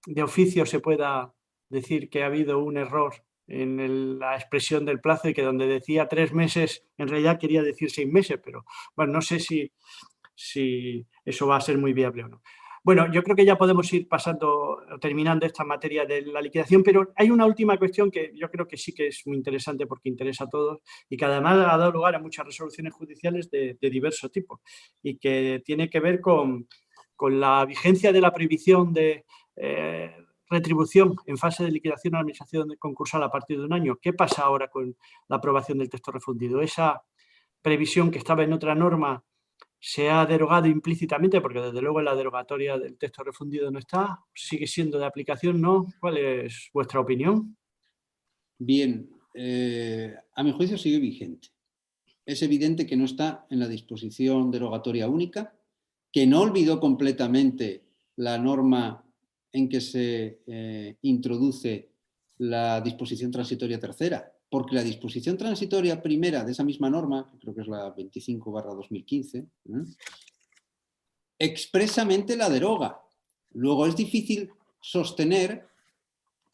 de oficio se pueda decir que ha habido un error en la expresión del plazo y que donde decía 3 meses, en realidad quería decir 6 meses, pero bueno, no sé si eso va a ser muy viable o no. Bueno, yo creo que ya podemos ir terminando esta materia de la liquidación, pero hay una última cuestión que yo creo que sí que es muy interesante porque interesa a todos y que además ha dado lugar a muchas resoluciones judiciales de diverso tipo y que tiene que ver con la vigencia de la prohibición de retribución en fase de liquidación o administración concursal a partir de un año. ¿Qué pasa ahora con la aprobación del texto refundido? Esa previsión que estaba en otra norma se ha derogado implícitamente, porque desde luego en la derogatoria del texto refundido no está, sigue siendo de aplicación, ¿no? ¿Cuál es vuestra opinión? Bien, a mi juicio sigue vigente. Es evidente que no está en la disposición derogatoria única, que no olvidó completamente la norma en que se introduce la disposición transitoria tercera, porque la disposición transitoria primera de esa misma norma, que creo que es la 25/2015, expresamente la deroga. Luego es difícil sostener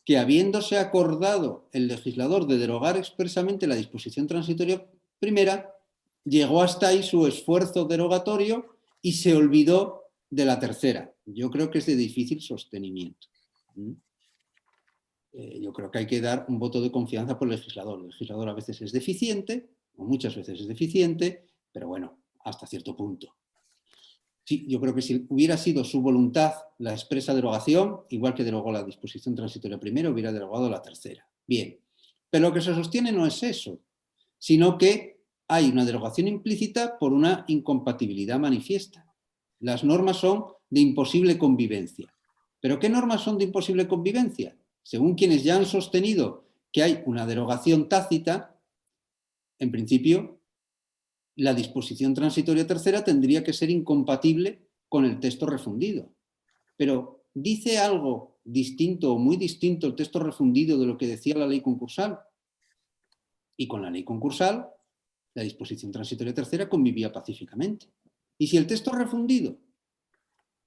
que, habiéndose acordado el legislador de derogar expresamente la disposición transitoria primera, llegó hasta ahí su esfuerzo derogatorio y se olvidó de la tercera. Yo creo que es de difícil sostenimiento. Yo creo que hay que dar un voto de confianza por el legislador. El legislador a veces es deficiente, o muchas veces es deficiente, pero bueno, hasta cierto punto. Sí, yo creo que si hubiera sido su voluntad la expresa derogación, igual que derogó la disposición transitoria primera, hubiera derogado la tercera. Bien, pero lo que se sostiene no es eso, sino que hay una derogación implícita por una incompatibilidad manifiesta. Las normas son de imposible convivencia. ¿Pero qué normas son de imposible convivencia? Según quienes ya han sostenido que hay una derogación tácita, en principio, la disposición transitoria tercera tendría que ser incompatible con el texto refundido. Pero ¿dice algo distinto o muy distinto el texto refundido de lo que decía la ley concursal? Y con la ley concursal, la disposición transitoria tercera convivía pacíficamente. Y si el texto refundido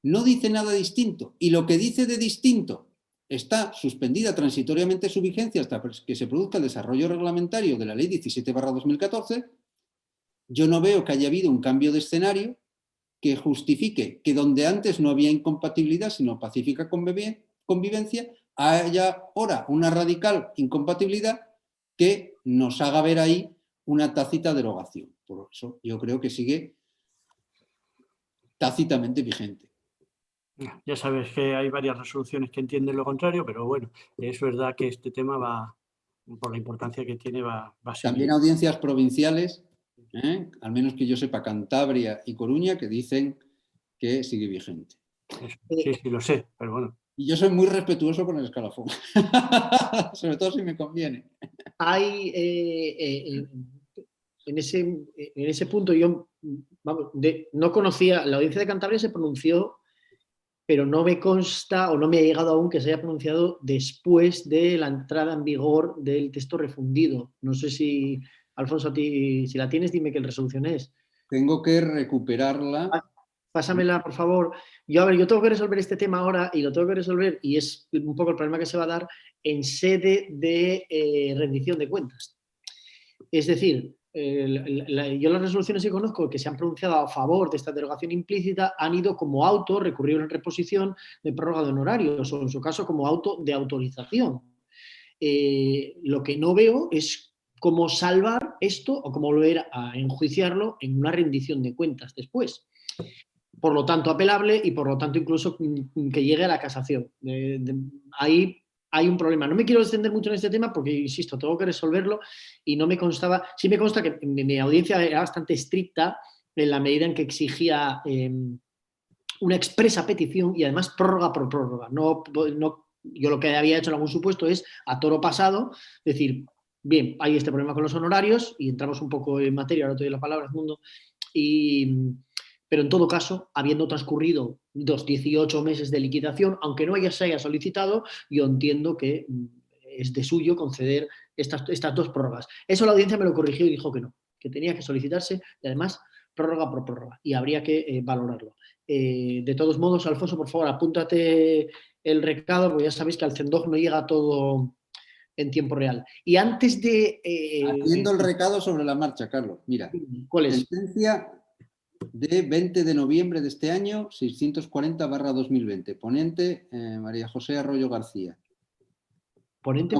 no dice nada distinto y lo que dice de distinto está suspendida transitoriamente su vigencia hasta que se produzca el desarrollo reglamentario de la Ley 17/2014, yo no veo que haya habido un cambio de escenario que justifique que donde antes no había incompatibilidad sino pacífica convivencia, haya ahora una radical incompatibilidad que nos haga ver ahí una tácita derogación. Por eso yo creo que sigue tácitamente vigente. Ya sabes que hay varias resoluciones que entienden lo contrario, pero bueno, es verdad que este tema va, por la importancia que tiene, va a seguir. También audiencias provinciales, al menos que yo sepa, Cantabria y Coruña, que dicen que sigue vigente. Sí, sí, lo sé, pero bueno. Y yo soy muy respetuoso con el escalafón, sobre todo si me conviene. Hay, en ese punto yo no conocía, la audiencia de Cantabria se pronunció, pero no me consta o no me ha llegado aún que se haya pronunciado después de la entrada en vigor del texto refundido. No sé si, Alfonso, a ti, si la tienes, dime qué resolución es. Tengo que recuperarla. Pásamela, por favor. Yo tengo que resolver este tema ahora y lo tengo que resolver, y es un poco el problema que se va a dar en sede de rendición de cuentas. Es decir, yo las resoluciones que conozco que se han pronunciado a favor de esta derogación implícita han ido como auto, recurrido en reposición de prórroga de honorarios, o en su caso como auto de autorización. Lo que no veo es cómo salvar esto o cómo volver a enjuiciarlo en una rendición de cuentas después. Por lo tanto, apelable y por lo tanto incluso que llegue a la casación. Ahí hay un problema. No me quiero extender mucho en este tema porque, insisto, tengo que resolverlo y no me constaba. Sí me consta que mi audiencia era bastante estricta en la medida en que exigía una expresa petición y además prórroga por prórroga. Yo lo que había hecho en algún supuesto es a toro pasado decir, bien, hay este problema con los honorarios y entramos un poco en materia, ahora te doy la palabra, Edmundo, pero en todo caso, habiendo transcurrido los 18 meses de liquidación, aunque no se haya solicitado, yo entiendo que es de suyo conceder estas dos prórrogas. Eso la audiencia me lo corrigió y dijo que no, que tenía que solicitarse y además prórroga por prórroga y habría que valorarlo. De todos modos, Alfonso, por favor, apúntate el recado, porque ya sabéis que al CENDOG no llega todo en tiempo real. Y antes de... Haciendo el recado sobre la marcha, Carlos. Mira, ¿cuál es? Sentencia de 20 de noviembre de este año, 640/2020. Ponente, María José Arroyo García. Ponente,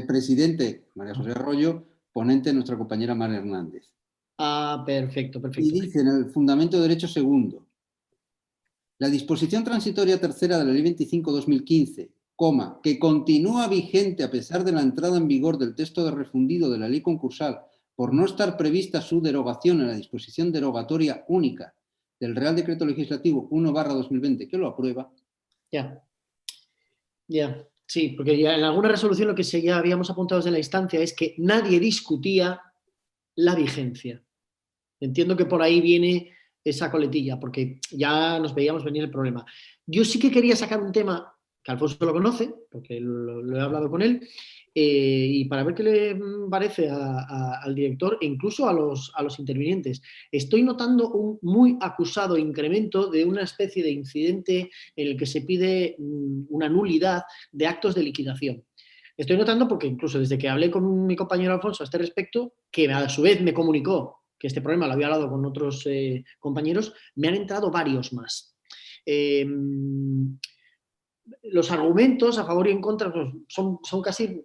presidente, María José Arroyo. Ponente, nuestra compañera María Hernández. Perfecto. Y dice en el fundamento de derecho segundo, la disposición transitoria tercera de la Ley 25/2015, que continúa vigente a pesar de la entrada en vigor del texto de refundido de la ley concursal por no estar prevista su derogación en la disposición derogatoria única del Real Decreto Legislativo 1/2020, que lo aprueba. Ya. Sí, porque ya en alguna resolución lo que ya habíamos apuntado desde la instancia es que nadie discutía la vigencia. Entiendo que por ahí viene esa coletilla, porque ya nos veíamos venir el problema. Yo sí que quería sacar un tema que Alfonso lo conoce, porque lo he hablado con él, y para ver qué le parece al director e incluso a los intervinientes. Estoy notando un muy acusado incremento de una especie de incidente en el que se pide una nulidad de actos de liquidación. Estoy notando porque incluso desde que hablé con mi compañero Alfonso a este respecto, que a su vez me comunicó que este problema lo había hablado con otros compañeros, me han entrado varios más. Los argumentos a favor y en contra pues, son casi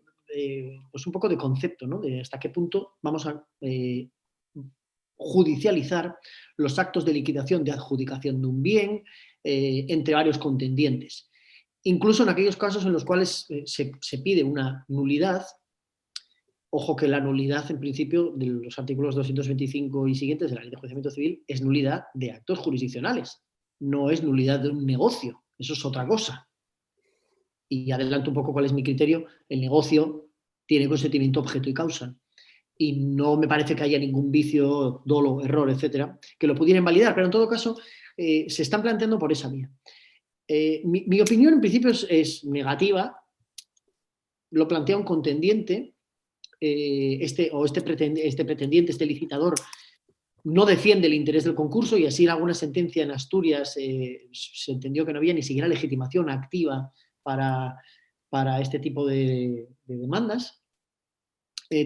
pues un poco de concepto, ¿no? De hasta qué punto vamos a judicializar los actos de liquidación de adjudicación de un bien entre varios contendientes. Incluso en aquellos casos en los cuales se pide una nulidad. Ojo que la nulidad, en principio, de los artículos 225 y siguientes de la Ley de Enjuiciamiento Civil es nulidad de actos jurisdiccionales, no es nulidad de un negocio, eso es otra cosa. Y adelanto un poco cuál es mi criterio, el negocio tiene consentimiento, objeto y causa. Y no me parece que haya ningún vicio, dolo, error, etcétera, que lo pudiera invalidar, pero en todo caso se están planteando por esa vía. Mi opinión, en principio, es negativa, lo plantea un contendiente. este pretendiente, este licitador, no defiende el interés del concurso, y así en alguna sentencia en Asturias se entendió que no había ni siquiera legitimación activa para este tipo de demandas.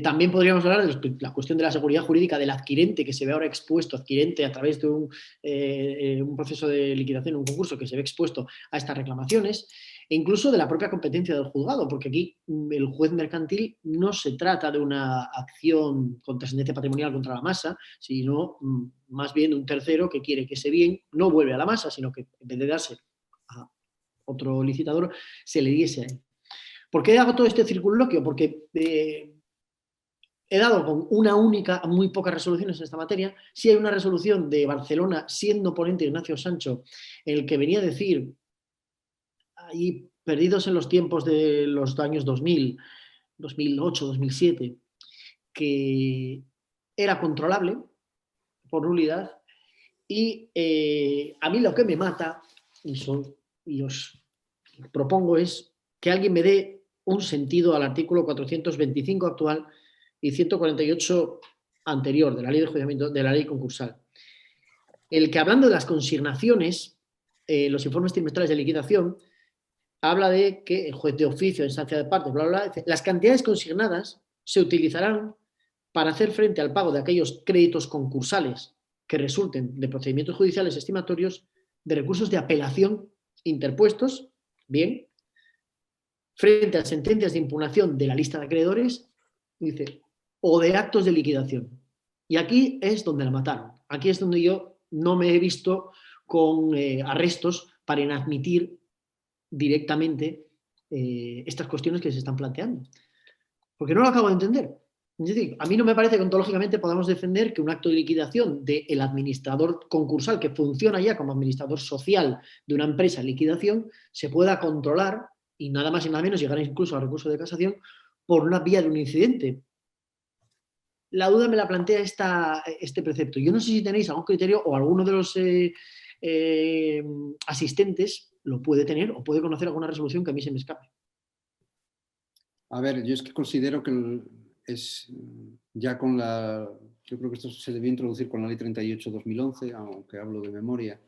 También podríamos hablar de la cuestión de la seguridad jurídica del adquirente, que se ve ahora expuesto, adquirente a través de un proceso de liquidación, un concurso que se ve expuesto a estas reclamaciones, e incluso de la propia competencia del juzgado, porque aquí el juez mercantil no se trata de una acción con trascendencia patrimonial contra la masa, sino más bien de un tercero que quiere que ese bien no vuelva a la masa, sino que en vez de darse a otro licitador, se le diese a él. ¿Por qué hago todo este circunloquio? Porque he dado con una única, muy pocas resoluciones en esta materia. Sí hay una resolución de Barcelona, siendo ponente Ignacio Sancho, en el que venía a decir, ahí perdidos en los tiempos de los años 2000, 2008, 2007, que era controlable por nulidad, y a mí lo que me mata, y os propongo, es que alguien me dé un sentido al artículo 425 actual y 148 anterior de la ley de enjuiciamiento, de la ley concursal. El que, hablando de las consignaciones, los informes trimestrales de liquidación, habla de que el juez de oficio, instancia de parte, bla, bla, bla, las cantidades consignadas se utilizarán para hacer frente al pago de aquellos créditos concursales que resulten de procedimientos judiciales estimatorios, de recursos de apelación interpuestos, bien, frente a sentencias de impugnación de la lista de acreedores, dice, o de actos de liquidación. Y aquí es donde la mataron. Aquí es donde yo no me he visto con arrestos para inadmitir directamente estas cuestiones que se están planteando. Porque no lo acabo de entender. Es decir, a mí no me parece que ontológicamente podamos defender que un acto de liquidación del administrador concursal, que funciona ya como administrador social de una empresa en liquidación, se pueda controlar y nada más y nada menos llegar incluso al recurso de casación por una vía de un incidente. La duda me la plantea este precepto. Yo no sé si tenéis algún criterio o alguno de los asistentes lo puede tener o puede conocer alguna resolución que a mí se me escape. A ver, yo es que considero que es ya con la... Yo creo que esto se debió introducir con la ley 38/2011, aunque hablo de memoria.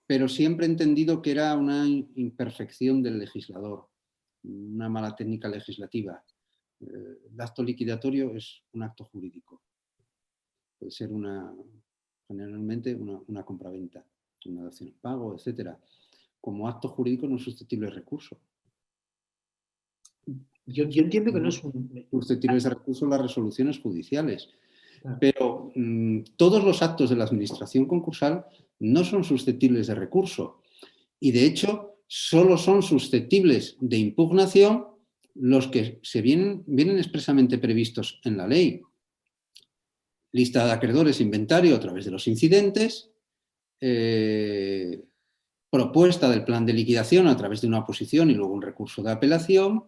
Pero siempre he entendido que era una imperfección del legislador, una mala técnica legislativa. El acto liquidatorio es un acto jurídico. Puede ser generalmente una compraventa, una dación en pago, etc. Como acto jurídico no es susceptible de recurso. Yo entiendo que no es susceptibles de recurso las resoluciones judiciales. Claro. Pero todos los actos de la administración concursal no son susceptibles de recurso. Y de hecho, solo son susceptibles de impugnación los que vienen expresamente previstos en la ley. Lista de acreedores, inventario a través de los incidentes, propuesta del plan de liquidación a través de una oposición y luego un recurso de apelación.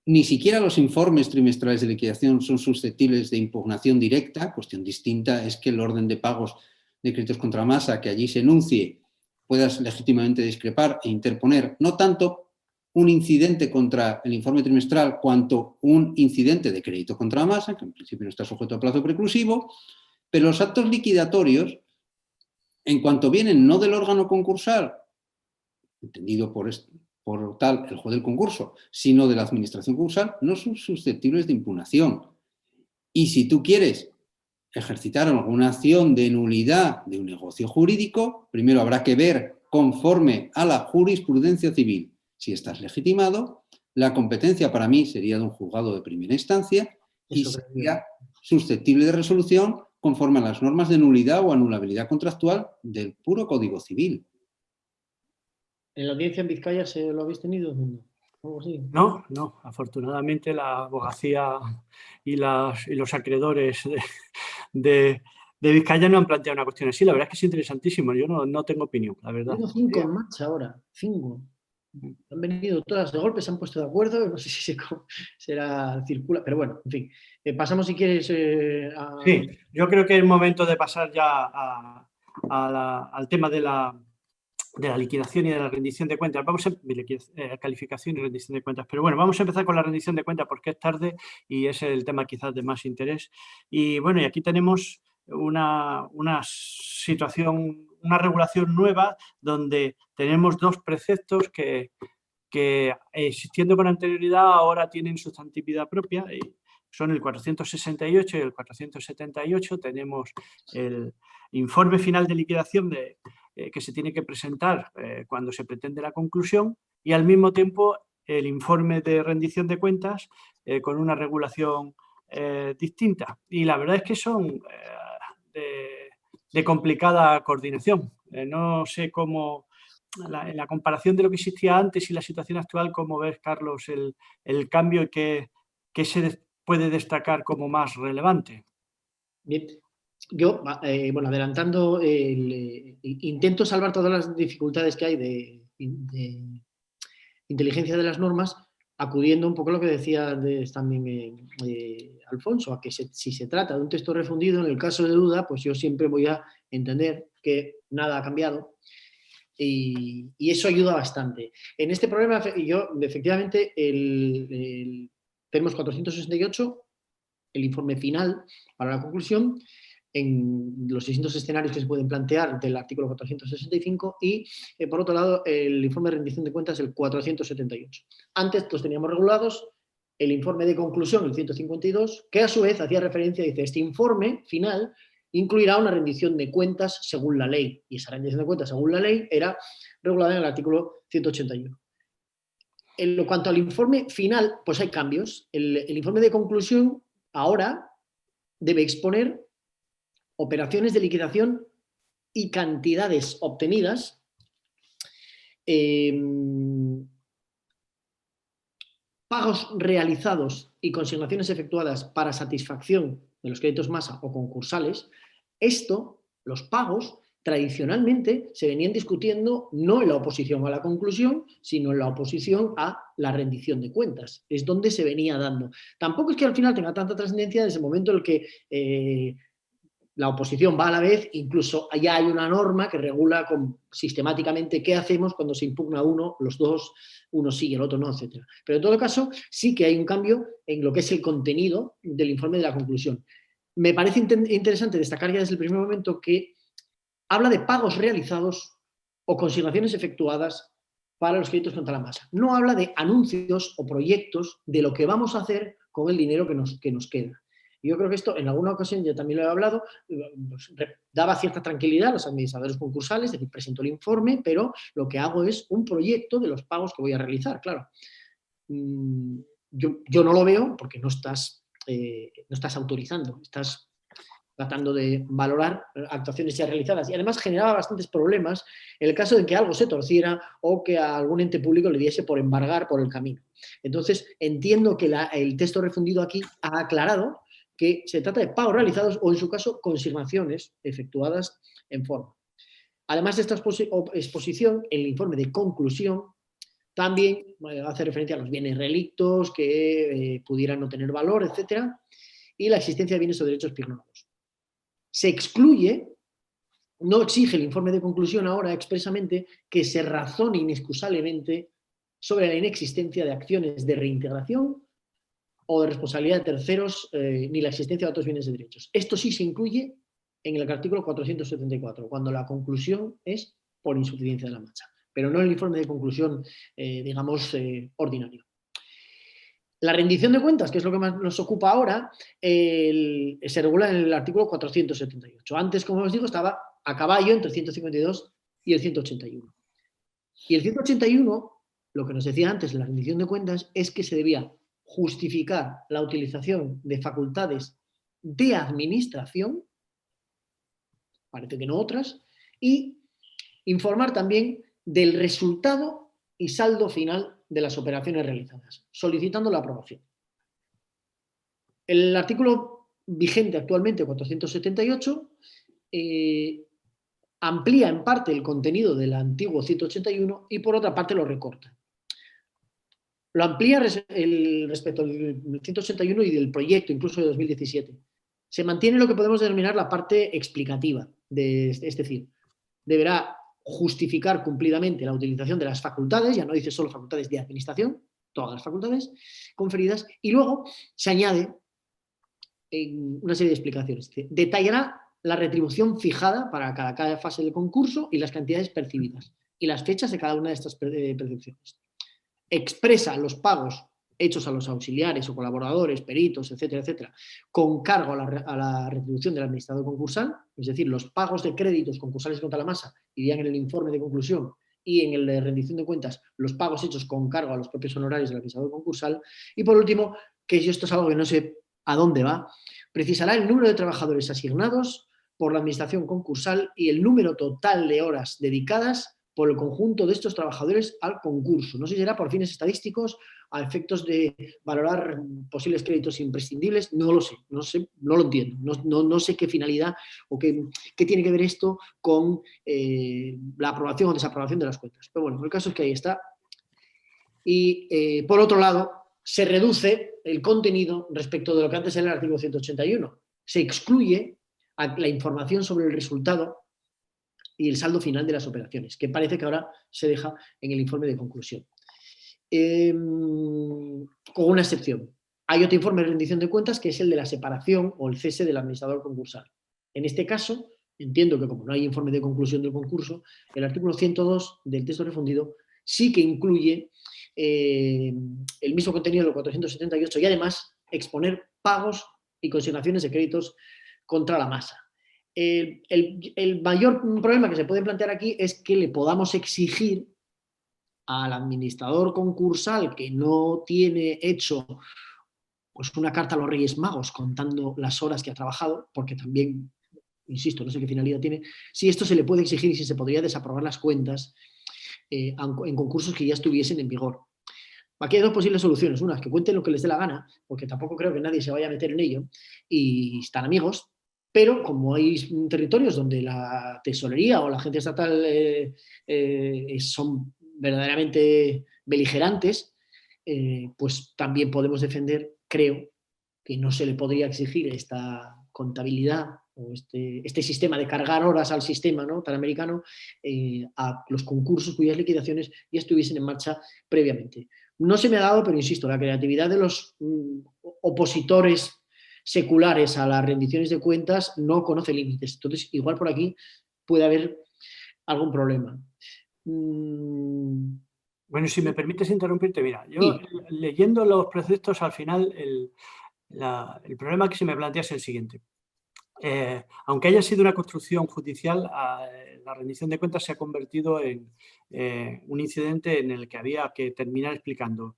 Ni siquiera los informes trimestrales de liquidación son susceptibles de impugnación directa. Cuestión distinta es que el orden de pagos de créditos contra masa que allí se enuncie puedas legítimamente discrepar e interponer no tanto un incidente contra el informe trimestral cuanto un incidente de crédito contra masa, que en principio no está sujeto a plazo preclusivo, pero los actos liquidatorios, en cuanto vienen no del órgano concursal, entendido por tal el juez del concurso, sino de la administración concursal, no son susceptibles de impugnación. Y si tú quieres ejercitar alguna acción de nulidad de un negocio jurídico, primero habrá que ver, conforme a la jurisprudencia civil, si estás legitimado. La competencia para mí sería de un juzgado de primera instancia y sería susceptible de resolución conforme a las normas de nulidad o anulabilidad contractual del puro Código Civil. ¿En la audiencia en Vizcaya lo habéis tenido? No, afortunadamente la abogacía y los acreedores de Vizcaya no han planteado una cuestión así. La verdad es que es interesantísimo. Yo no tengo opinión, la verdad. Tengo 5 en marcha ahora, 5. Han venido todas de golpe, se han puesto de acuerdo, no sé si será circula, pero bueno, en fin. Pasamos si quieres Sí, yo creo que es momento de pasar ya al tema de la de la liquidación y de la rendición de cuentas. Vamos a calificación y rendición de cuentas. Pero bueno, vamos a empezar con la rendición de cuentas porque es tarde y es el tema quizás de más interés. Y bueno, y aquí tenemos una situación, una regulación nueva donde tenemos dos preceptos que existiendo con anterioridad ahora tienen sustantividad propia. Son el 468 y el 478. Tenemos el informe final de liquidación que se tiene que presentar cuando se pretende la conclusión, y al mismo tiempo el informe de rendición de cuentas con una regulación distinta. Y la verdad es que son de complicada coordinación. No sé cómo, en la comparación de lo que existía antes y la situación actual, ¿cómo ves, Carlos, el cambio y qué se puede destacar como más relevante? Bien. Yo, bueno, adelantando, intento salvar todas las dificultades que hay de inteligencia de las normas, acudiendo un poco a lo que decía también Alfonso, a que si se trata de un texto refundido, en el caso de duda, pues yo siempre voy a entender que nada ha cambiado y eso ayuda bastante. En este problema, yo efectivamente, tenemos 468, el informe final para la conclusión, en los distintos escenarios que se pueden plantear del artículo 465 y, por otro lado, el informe de rendición de cuentas, el 478. Antes los teníamos regulados, el informe de conclusión, el 152, que a su vez hacía referencia, dice, este informe final incluirá una rendición de cuentas según la ley, y esa rendición de cuentas según la ley era regulada en el artículo 181. En cuanto al informe final, pues hay cambios. El informe de conclusión ahora debe exponer operaciones de liquidación y cantidades obtenidas, pagos realizados y consignaciones efectuadas para satisfacción de los créditos masa o concursales. Esto, los pagos, tradicionalmente se venían discutiendo no en la oposición a la conclusión, sino en la oposición a la rendición de cuentas. Es donde se venía dando. Tampoco es que al final tenga tanta trascendencia desde el momento en el que la oposición va a la vez, incluso allá hay una norma que regula sistemáticamente qué hacemos cuando se impugna uno, los dos, uno sí y el otro no, etc. Pero en todo caso sí que hay un cambio en lo que es el contenido del informe de la conclusión. Me parece interesante destacar ya desde el primer momento que habla de pagos realizados o consignaciones efectuadas para los créditos contra la masa. No habla de anuncios o proyectos de lo que vamos a hacer con el dinero que nos queda. Yo creo que esto, en alguna ocasión, yo también lo he hablado, pues, daba cierta tranquilidad a los administradores concursales, es decir, presento el informe, pero lo que hago es un proyecto de los pagos que voy a realizar, claro. Yo no lo veo porque no estás autorizando, estás tratando de valorar actuaciones ya realizadas. Y además generaba bastantes problemas en el caso de que algo se torciera o que a algún ente público le diese por embargar por el camino. Entonces, entiendo que el texto refundido aquí ha aclarado que se trata de pagos realizados o, en su caso, consignaciones efectuadas en forma. Además de esta exposición, el informe de conclusión también hace referencia a los bienes relictos que pudieran no tener valor, etcétera, y la existencia de bienes o derechos pignorados. Se excluye, no exige el informe de conclusión ahora expresamente que se razone inexcusablemente sobre la inexistencia de acciones de reintegración o de responsabilidad de terceros, ni la existencia de otros bienes de derechos. Esto sí se incluye en el artículo 474, cuando la conclusión es por insuficiencia de la marcha, pero no en el informe de conclusión, digamos, ordinario. La rendición de cuentas, que es lo que más nos ocupa ahora, se regula en el artículo 478. Antes, como os digo, estaba a caballo entre el 152 y el 181. Y el 181, lo que nos decía antes, la rendición de cuentas, es que se debía justificar la utilización de facultades de administración, parece que no otras, y informar también del resultado y saldo final de las operaciones realizadas, solicitando la aprobación. El artículo vigente actualmente, 478, amplía en parte el contenido del antiguo 181 y por otra parte lo recorta. Lo amplía respecto al 181 y del proyecto, incluso de 2017. Se mantiene lo que podemos denominar la parte explicativa, es decir, deberá justificar cumplidamente la utilización de las facultades, ya no dice solo facultades de administración, todas las facultades conferidas, y luego se añade una serie de explicaciones. Detallará la retribución fijada para cada fase del concurso y las cantidades percibidas y las fechas de cada una de estas percepciones. Expresa los pagos hechos a los auxiliares o colaboradores, peritos, etcétera, etcétera, con cargo a la retribución del administrador concursal, es decir, los pagos de créditos concursales contra la masa irían en el informe de conclusión y en el de rendición de cuentas los pagos hechos con cargo a los propios honorarios del administrador concursal. Y por último, que esto es algo que no sé a dónde va, precisará el número de trabajadores asignados por la administración concursal y el número total de horas dedicadas por el conjunto de estos trabajadores al concurso. No sé si será por fines estadísticos, a efectos de valorar posibles créditos imprescindibles, no lo sé, no lo entiendo, no sé qué finalidad o qué tiene que ver esto con la aprobación o desaprobación de las cuentas. Pero bueno, el caso es que ahí está. Y por otro lado, se reduce el contenido respecto de lo que antes era el artículo 181. Se excluye la información sobre el resultado y el saldo final de las operaciones, que parece que ahora se deja en el informe de conclusión. Con una excepción. Hay otro informe de rendición de cuentas que es el de la separación o el cese del administrador concursal. En este caso, entiendo que como no hay informe de conclusión del concurso, el artículo 102 del texto refundido sí que incluye el mismo contenido del 478 y además exponer pagos y consignaciones de créditos contra la masa. El mayor problema que se puede plantear aquí es que le podamos exigir al administrador concursal que no tiene hecho pues, una carta a los Reyes Magos contando las horas que ha trabajado, porque también, insisto, no sé qué finalidad tiene, si esto se le puede exigir y si se podría desaprobar las cuentas en concursos que ya estuviesen en vigor. Aquí hay dos posibles soluciones. Una, que cuenten lo que les dé la gana, porque tampoco creo que nadie se vaya a meter en ello, y están amigos, pero como hay territorios donde la tesorería o la agencia estatal son verdaderamente beligerantes, pues también podemos defender, creo, que no se le podría exigir esta contabilidad o este sistema de cargar horas al sistema, ¿no?, tan americano, a los concursos cuyas liquidaciones ya estuviesen en marcha previamente. No se me ha dado, pero insisto, la creatividad de los opositores seculares a las rendiciones de cuentas no conoce límites. Entonces, igual por aquí puede haber algún problema. Bueno, si me permites interrumpirte, mira, yo sí, leyendo los preceptos, al final el problema que se me plantea es el siguiente. Aunque haya sido una construcción judicial, la rendición de cuentas se ha convertido en un incidente en el que había que terminar explicando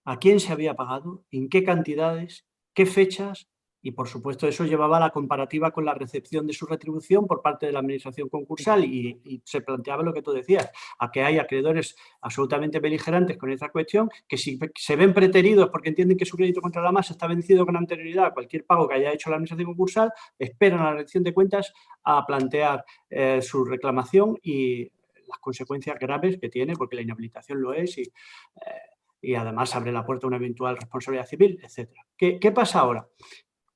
a quién se había pagado, en qué cantidades, qué fechas, y por supuesto eso llevaba a la comparativa con la recepción de su retribución por parte de la administración concursal y se planteaba lo que tú decías, a que hay acreedores absolutamente beligerantes con esta cuestión, que si se ven preteridos porque entienden que su crédito contra la masa está vencido con anterioridad a cualquier pago que haya hecho la administración concursal, esperan a la rendición de cuentas a plantear su reclamación y las consecuencias graves que tiene, porque la inhabilitación lo es y además abre la puerta a una eventual responsabilidad civil, etc. ¿Qué pasa ahora?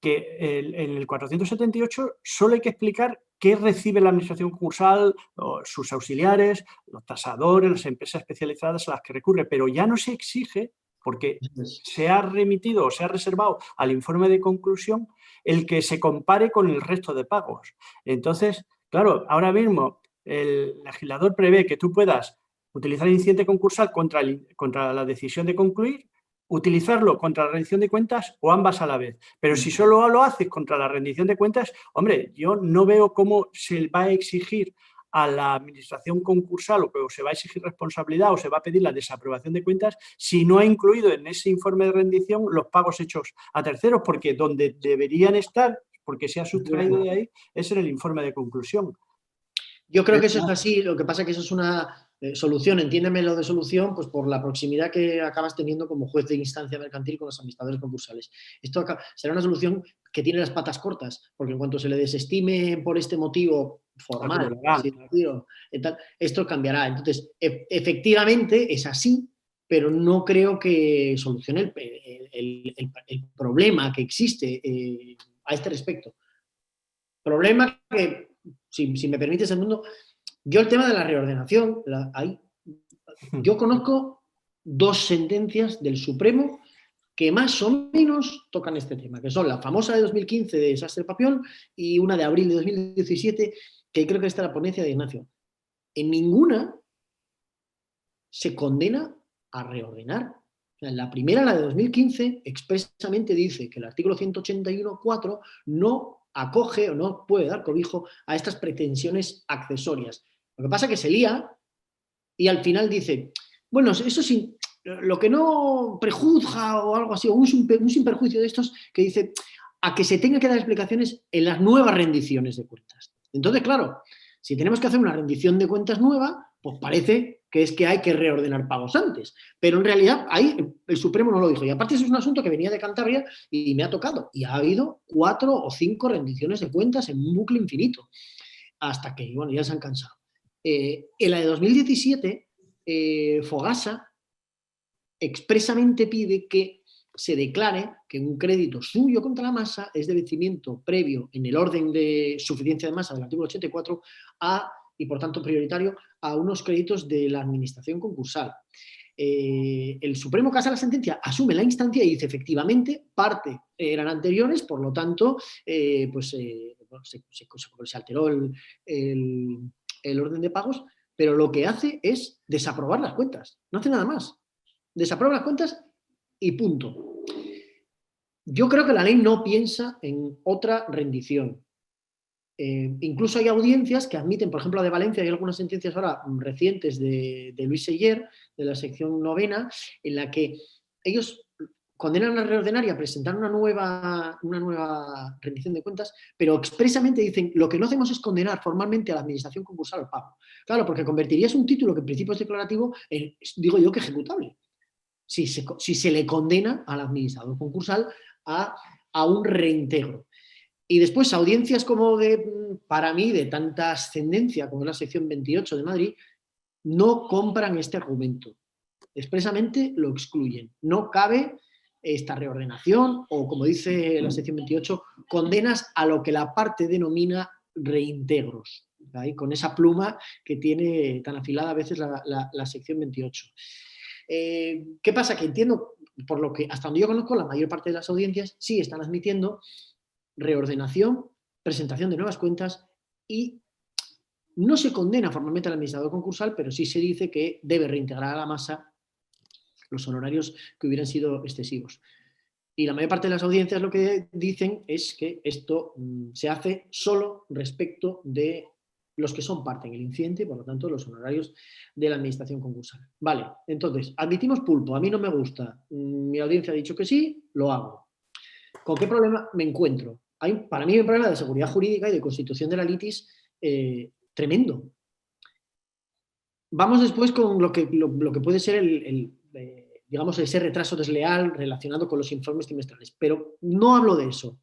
Que en el 478 solo hay que explicar qué recibe la administración concursal, sus auxiliares, los tasadores, las empresas especializadas a las que recurre, pero ya no se exige, porque se ha remitido o se ha reservado al informe de conclusión el que se compare con el resto de pagos. Entonces, claro, ahora mismo el legislador prevé que tú puedas utilizar el incidente concursal contra la decisión de concluir, utilizarlo contra la rendición de cuentas o ambas a la vez. Pero si solo lo haces contra la rendición de cuentas, hombre, yo no veo cómo se va a exigir a la administración concursal o se va a exigir responsabilidad o se va a pedir la desaprobación de cuentas si no ha incluido en ese informe de rendición los pagos hechos a terceros, porque donde deberían estar, porque se ha sustraído de ahí, es en el informe de conclusión. Yo creo que eso es así, lo que pasa es que eso es una solución, entiéndeme lo de solución, pues por la proximidad que acabas teniendo como juez de instancia mercantil con los administradores concursales. Esto será una solución que tiene las patas cortas, porque en cuanto se le desestime por este motivo formal, esto cambiará. Entonces, efectivamente es así, pero no creo que solucione el problema que existe a este respecto. Problema que, si me permites, Edmundo, Yo el tema de la reordenación, yo conozco 2 sentencias del Supremo que más o menos tocan este tema, que son la famosa de 2015 de Sastre-Papiol y una de abril de 2017, que creo que está en la ponencia de Ignacio. En ninguna se condena a reordenar. O sea, en la primera, la de 2015, expresamente dice que el artículo 181.4 no acoge o no puede dar cobijo a estas pretensiones accesorias. Lo que pasa es que se lía y al final dice, bueno, eso sí, lo que no prejuzga o algo así, o un sin perjuicio de estos que dice a que se tenga que dar explicaciones en las nuevas rendiciones de cuentas. Entonces, claro, si tenemos que hacer una rendición de cuentas nueva, pues parece que es que hay que reordenar pagos antes. Pero en realidad ahí el Supremo no lo dijo. Y aparte eso es un asunto que venía de Cantabria y me ha tocado. Y ha habido 4 o 5 rendiciones de cuentas en un bucle infinito. Hasta que, bueno, ya se han cansado. En la de 2017, Fogasa expresamente pide que se declare que un crédito suyo contra la masa es de vencimiento previo en el orden de suficiencia de masa del artículo 84 y por tanto prioritario a unos créditos de la administración concursal. El Supremo, casa la sentencia, asume la instancia y dice efectivamente parte eran anteriores, por lo tanto se alteró el orden de pagos, pero lo que hace es desaprobar las cuentas, no hace nada más. Desaprueba las cuentas y punto. Yo creo que la ley no piensa en otra rendición. Incluso hay audiencias que admiten, por ejemplo, la de Valencia, hay algunas sentencias ahora recientes de Luis Seyer, de la sección 9ª, en la que ellos condenan a la reordenaria a presentar una nueva rendición de cuentas, pero expresamente dicen, lo que no hacemos es condenar formalmente a la administración concursal al pago. Claro, porque convertirías un título que en principio es declarativo en, digo yo, que ejecutable. Si se le condena al administrador concursal a un reintegro. Y después audiencias como para mí, de tanta ascendencia como es la sección 28 de Madrid, no compran este argumento. Expresamente lo excluyen. No cabe esta reordenación o, como dice la sección 28, condenas a lo que la parte denomina reintegros. ¿Ahí? Con esa pluma que tiene tan afilada a veces la sección 28. ¿Qué pasa? Que entiendo, por lo que hasta donde yo conozco, la mayor parte de las audiencias sí están admitiendo reordenación, presentación de nuevas cuentas y no se condena formalmente al administrador concursal, pero sí se dice que debe reintegrar a la masa los honorarios que hubieran sido excesivos. Y la mayor parte de las audiencias lo que dicen es que esto se hace solo respecto de los que son parte en el incidente y por lo tanto los honorarios de la administración concursal. Vale, entonces, admitimos pulpo, a mí no me gusta, mi audiencia ha dicho que sí, lo hago. ¿Con qué problema me encuentro? Para mí hay un problema de seguridad jurídica y de constitución de la litis tremendo. Vamos después con lo que puede ser digamos, ese retraso desleal relacionado con los informes trimestrales. Pero no hablo de eso.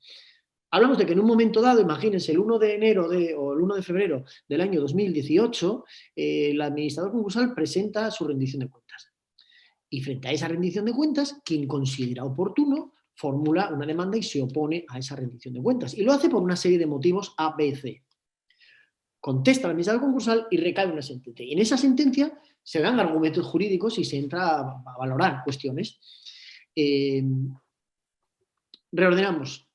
Hablamos de que en un momento dado, imagínense, el 1 de enero o el 1 de febrero del año 2018, el administrador concursal presenta su rendición de cuentas. Y frente a esa rendición de cuentas, quien considera oportuno formula una demanda y se opone a esa rendición de cuentas. Y lo hace por una serie de motivos A, B, C. Contesta al administrador concursal y recae una sentencia. Y en esa sentencia se dan argumentos jurídicos y se entra a valorar cuestiones. Reordenamos.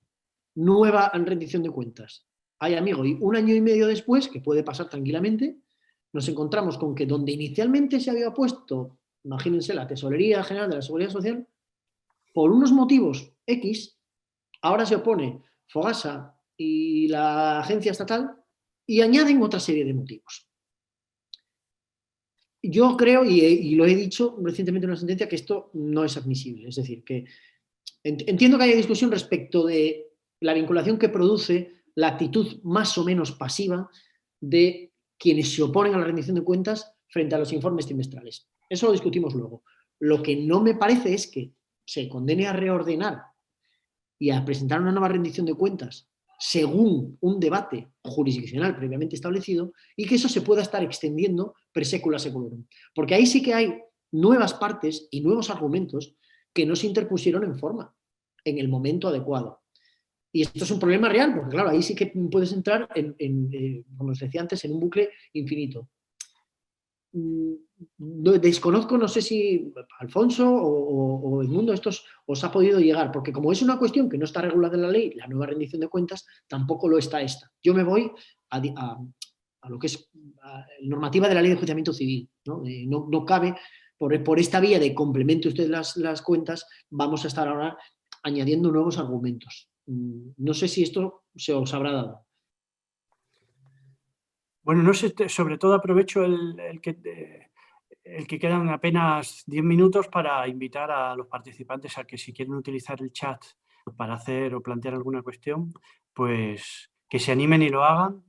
Nueva rendición de cuentas. Ay, amigo, y 1 año y medio después, que puede pasar tranquilamente, nos encontramos con que donde inicialmente se había puesto, imagínense, la Tesorería General de la Seguridad Social, por unos motivos X, ahora se opone Fogasa y la agencia estatal y añaden otra serie de motivos. Yo creo, y lo he dicho recientemente en una sentencia, que esto no es admisible. Es decir, que entiendo que haya discusión respecto de la vinculación que produce la actitud más o menos pasiva de quienes se oponen a la rendición de cuentas frente a los informes trimestrales. Eso lo discutimos luego. Lo que no me parece es que se condene a reordenar y a presentar una nueva rendición de cuentas según un debate jurisdiccional previamente establecido y que eso se pueda estar extendiendo per secula seculorum. Porque ahí sí que hay nuevas partes y nuevos argumentos que no se interpusieron en forma, en el momento adecuado. Y esto es un problema real, porque claro, ahí sí que puedes entrar, como os decía antes, en un bucle infinito. desconozco, no sé si Alfonso o Edmundo, estos os ha podido llegar, porque como es una cuestión que no está regulada en la ley, la nueva rendición de cuentas tampoco lo está esta. Yo me voy a lo que es normativa de la ley de enjuiciamiento civil, ¿no? No cabe, por esta vía de complemente usted las cuentas, vamos a estar ahora añadiendo nuevos argumentos. No sé si esto se os habrá dado. Bueno, no sé, sobre todo aprovecho el que quedan apenas 10 minutos para invitar a los participantes a que si quieren utilizar el chat para hacer o plantear alguna cuestión, pues que se animen y lo hagan.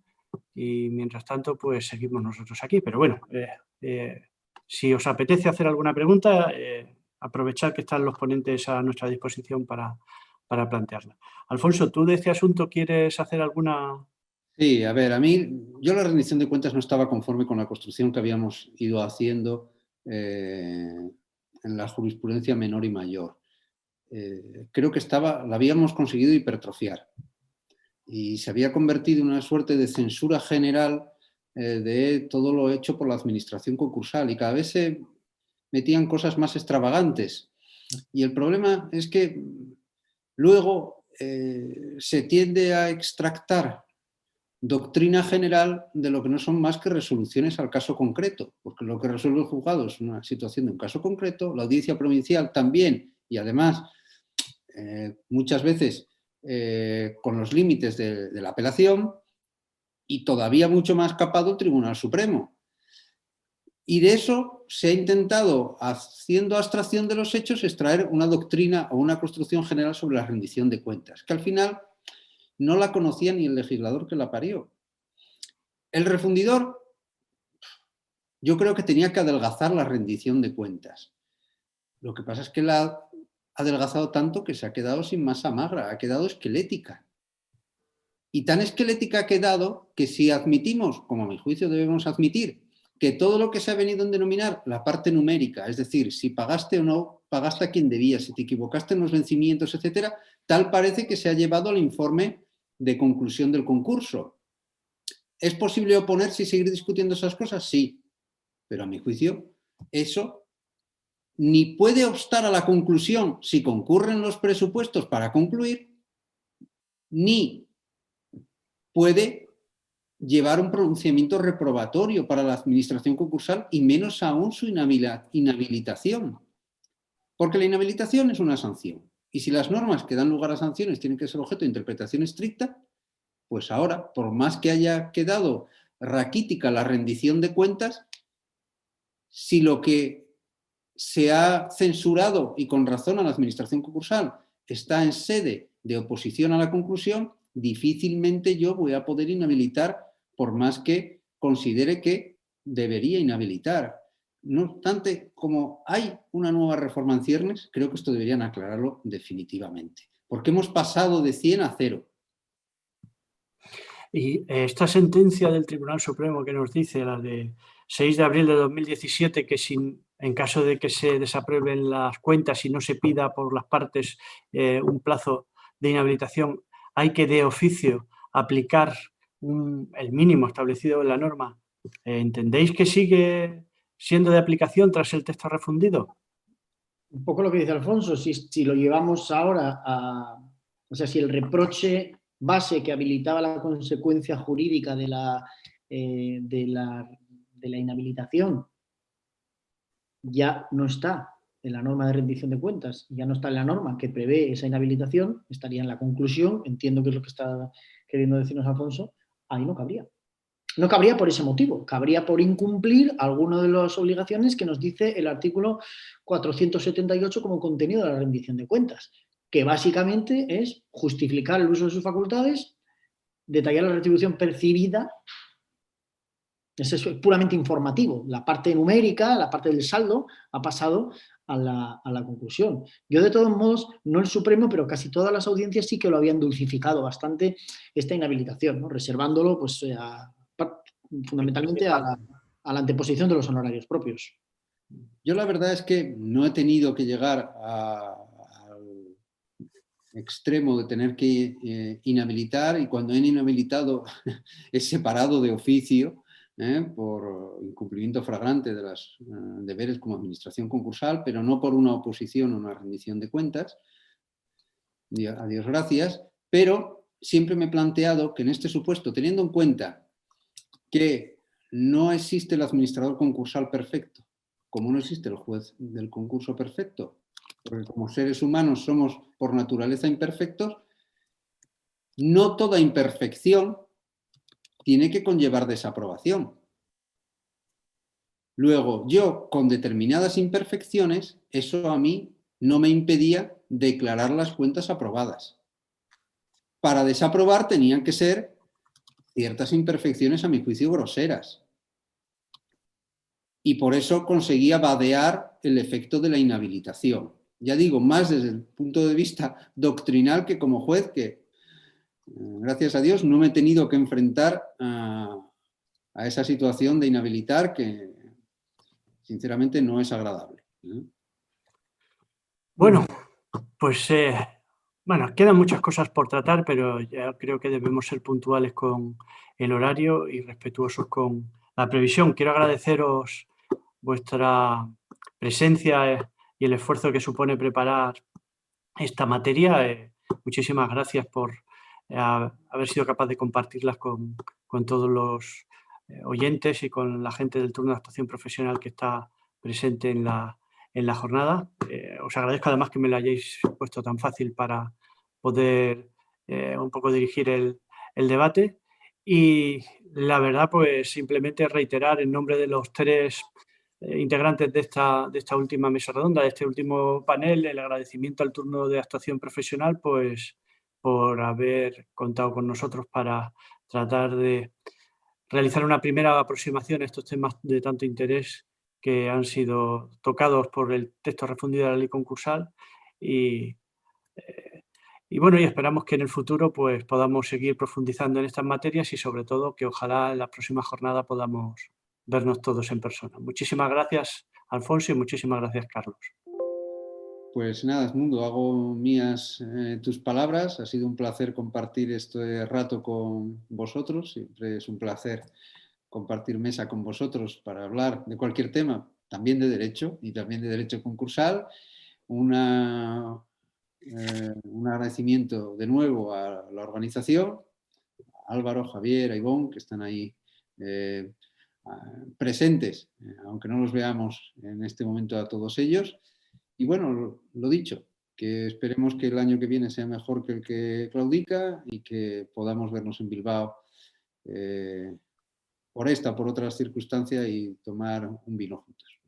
Y mientras tanto, pues seguimos nosotros aquí. Pero bueno, si os apetece hacer alguna pregunta, aprovechad que están los ponentes a nuestra disposición para plantearla. Alfonso, ¿tú de este asunto quieres hacer alguna...? Sí, a ver, yo la rendición de cuentas no estaba conforme con la construcción que habíamos ido haciendo en la jurisprudencia menor y mayor. Creo que la habíamos conseguido hipertrofiar y se había convertido en una suerte de censura general de todo lo hecho por la administración concursal y cada vez se metían cosas más extravagantes. Y el problema es que luego se tiende a extractar doctrina general de lo que no son más que resoluciones al caso concreto, porque lo que resuelve el juzgado es una situación de un caso concreto, la audiencia provincial también, y además muchas veces con los límites de la apelación, y todavía mucho más capado el Tribunal Supremo. Y de eso se ha intentado, haciendo abstracción de los hechos, extraer una doctrina o una construcción general sobre la rendición de cuentas, que al final no la conocía ni el legislador que la parió. El refundidor, yo creo que tenía que adelgazar la rendición de cuentas. Lo que pasa es que la ha adelgazado tanto que se ha quedado sin masa magra, ha quedado esquelética. Y tan esquelética ha quedado que si admitimos, como a mi juicio debemos admitir, que todo lo que se ha venido a denominar la parte numérica, es decir, si pagaste o no, pagaste a quien debías, si te equivocaste en los vencimientos, etcétera, tal parece que se ha llevado al informe de conclusión del concurso. ¿Es posible oponerse y seguir discutiendo esas cosas? Sí, pero a mi juicio eso ni puede obstar a la conclusión si concurren los presupuestos para concluir, ni puede llevar un pronunciamiento reprobatorio para la administración concursal y menos aún su inhabilitación. Porque la inhabilitación es una sanción. Y si las normas que dan lugar a sanciones tienen que ser objeto de interpretación estricta, pues ahora, por más que haya quedado raquítica la rendición de cuentas, si lo que se ha censurado, y con razón, a la administración concursal está en sede de oposición a la conclusión, difícilmente yo voy a poder inhabilitar por más que considere que debería inhabilitar. No obstante, como hay una nueva reforma en ciernes, creo que esto deberían aclararlo definitivamente, porque hemos pasado de 100 a 0. Y esta sentencia del Tribunal Supremo que nos dice, la de 6 de abril de 2017, que en caso de que se desaprueben las cuentas y no se pida por las partes un plazo de inhabilitación, hay que de oficio aplicar el mínimo establecido en la norma. ¿Entendéis que sigue siendo de aplicación tras el texto refundido? Un poco lo que dice Alfonso, si lo llevamos ahora o sea, si el reproche base que habilitaba la consecuencia jurídica de la inhabilitación ya no está en la norma de rendición de cuentas, ya no está en la norma que prevé esa inhabilitación, estaría en la conclusión, entiendo que es lo que está queriendo decirnos Alfonso, ahí no cabría. No cabría por ese motivo, cabría por incumplir alguna de las obligaciones que nos dice el artículo 478 como contenido de la rendición de cuentas, que básicamente es justificar el uso de sus facultades, detallar la retribución percibida. Eso es puramente informativo. La parte numérica, la parte del saldo, ha pasado a la conclusión. Yo, de todos modos, no el Supremo, pero casi todas las audiencias sí que lo habían dulcificado bastante esta inhabilitación, ¿no? Reservándolo pues, fundamentalmente a la anteposición de los honorarios propios. Yo la verdad es que no he tenido que llegar al extremo de tener que inhabilitar, y cuando he inhabilitado he separado de oficio por incumplimiento flagrante de los deberes como administración concursal, pero no por una oposición o una rendición de cuentas. A Dios gracias, pero siempre me he planteado que en este supuesto, teniendo en cuenta que no existe el administrador concursal perfecto, como no existe el juez del concurso perfecto, porque como seres humanos somos por naturaleza imperfectos, no toda imperfección tiene que conllevar desaprobación. Luego, yo con determinadas imperfecciones, eso a mí no me impedía declarar las cuentas aprobadas. Para desaprobar tenían que ser ciertas imperfecciones, a mi juicio, groseras. Y por eso conseguía vadear el efecto de la inhabilitación. Ya digo, más desde el punto de vista doctrinal que como juez, que gracias a Dios no me he tenido que enfrentar a esa situación de inhabilitar que sinceramente no es agradable. Bueno, pues bueno, quedan muchas cosas por tratar, pero ya creo que debemos ser puntuales con el horario y respetuosos con la previsión. Quiero agradeceros vuestra presencia y el esfuerzo que supone preparar esta materia. Muchísimas gracias por haber sido capaz de compartirlas con todos los oyentes y con la gente del turno de actuación profesional que está presente en la jornada. Os agradezco además que me lo hayáis puesto tan fácil para poder un poco dirigir el debate. Y la verdad, pues simplemente reiterar en nombre de los tres integrantes de esta última mesa redonda, de este último panel, el agradecimiento al turno de actuación profesional, pues por haber contado con nosotros para tratar de realizar una primera aproximación a estos temas de tanto interés que han sido tocados por el texto refundido de la ley concursal y bueno, y esperamos que en el futuro pues podamos seguir profundizando en estas materias y sobre todo que ojalá en la próxima jornada podamos vernos todos en persona. Muchísimas gracias, Alfonso, y muchísimas gracias, Carlos. Pues nada, Edmundo, hago mías tus palabras. Ha sido un placer compartir este rato con vosotros. Siempre es un placer compartir mesa con vosotros para hablar de cualquier tema, también de derecho y también de derecho concursal. Un agradecimiento de nuevo a la organización, a Álvaro, Javier, a Ivonne, que están ahí presentes, aunque no los veamos en este momento a todos ellos. Y bueno, lo dicho, que esperemos que el año que viene sea mejor que el que claudica y que podamos vernos en Bilbao por esta, por otras circunstancias y tomar un vino juntos.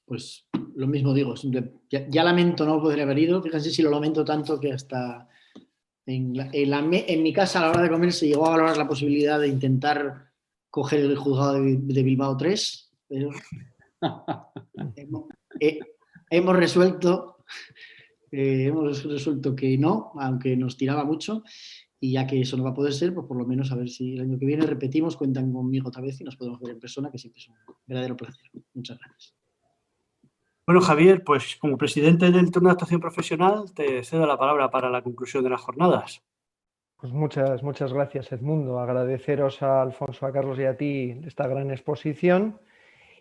Pues lo mismo digo, ya lamento no poder haber ido, fíjense si lo lamento tanto que hasta en mi casa a la hora de comer se llegó a valorar la posibilidad de intentar coger el juzgado de Bilbao 3, pero hemos resuelto que no, aunque nos tiraba mucho, y ya que eso no va a poder ser, pues por lo menos a ver si el año que viene repetimos, cuentan conmigo otra vez y nos podemos ver en persona, que siempre es un verdadero placer. Muchas gracias. Bueno, Javier, pues como presidente del turno de actuación profesional te cedo la palabra para la conclusión de las jornadas. Pues muchas gracias, Edmundo. Agradeceros a Alfonso, a Carlos y a ti esta gran exposición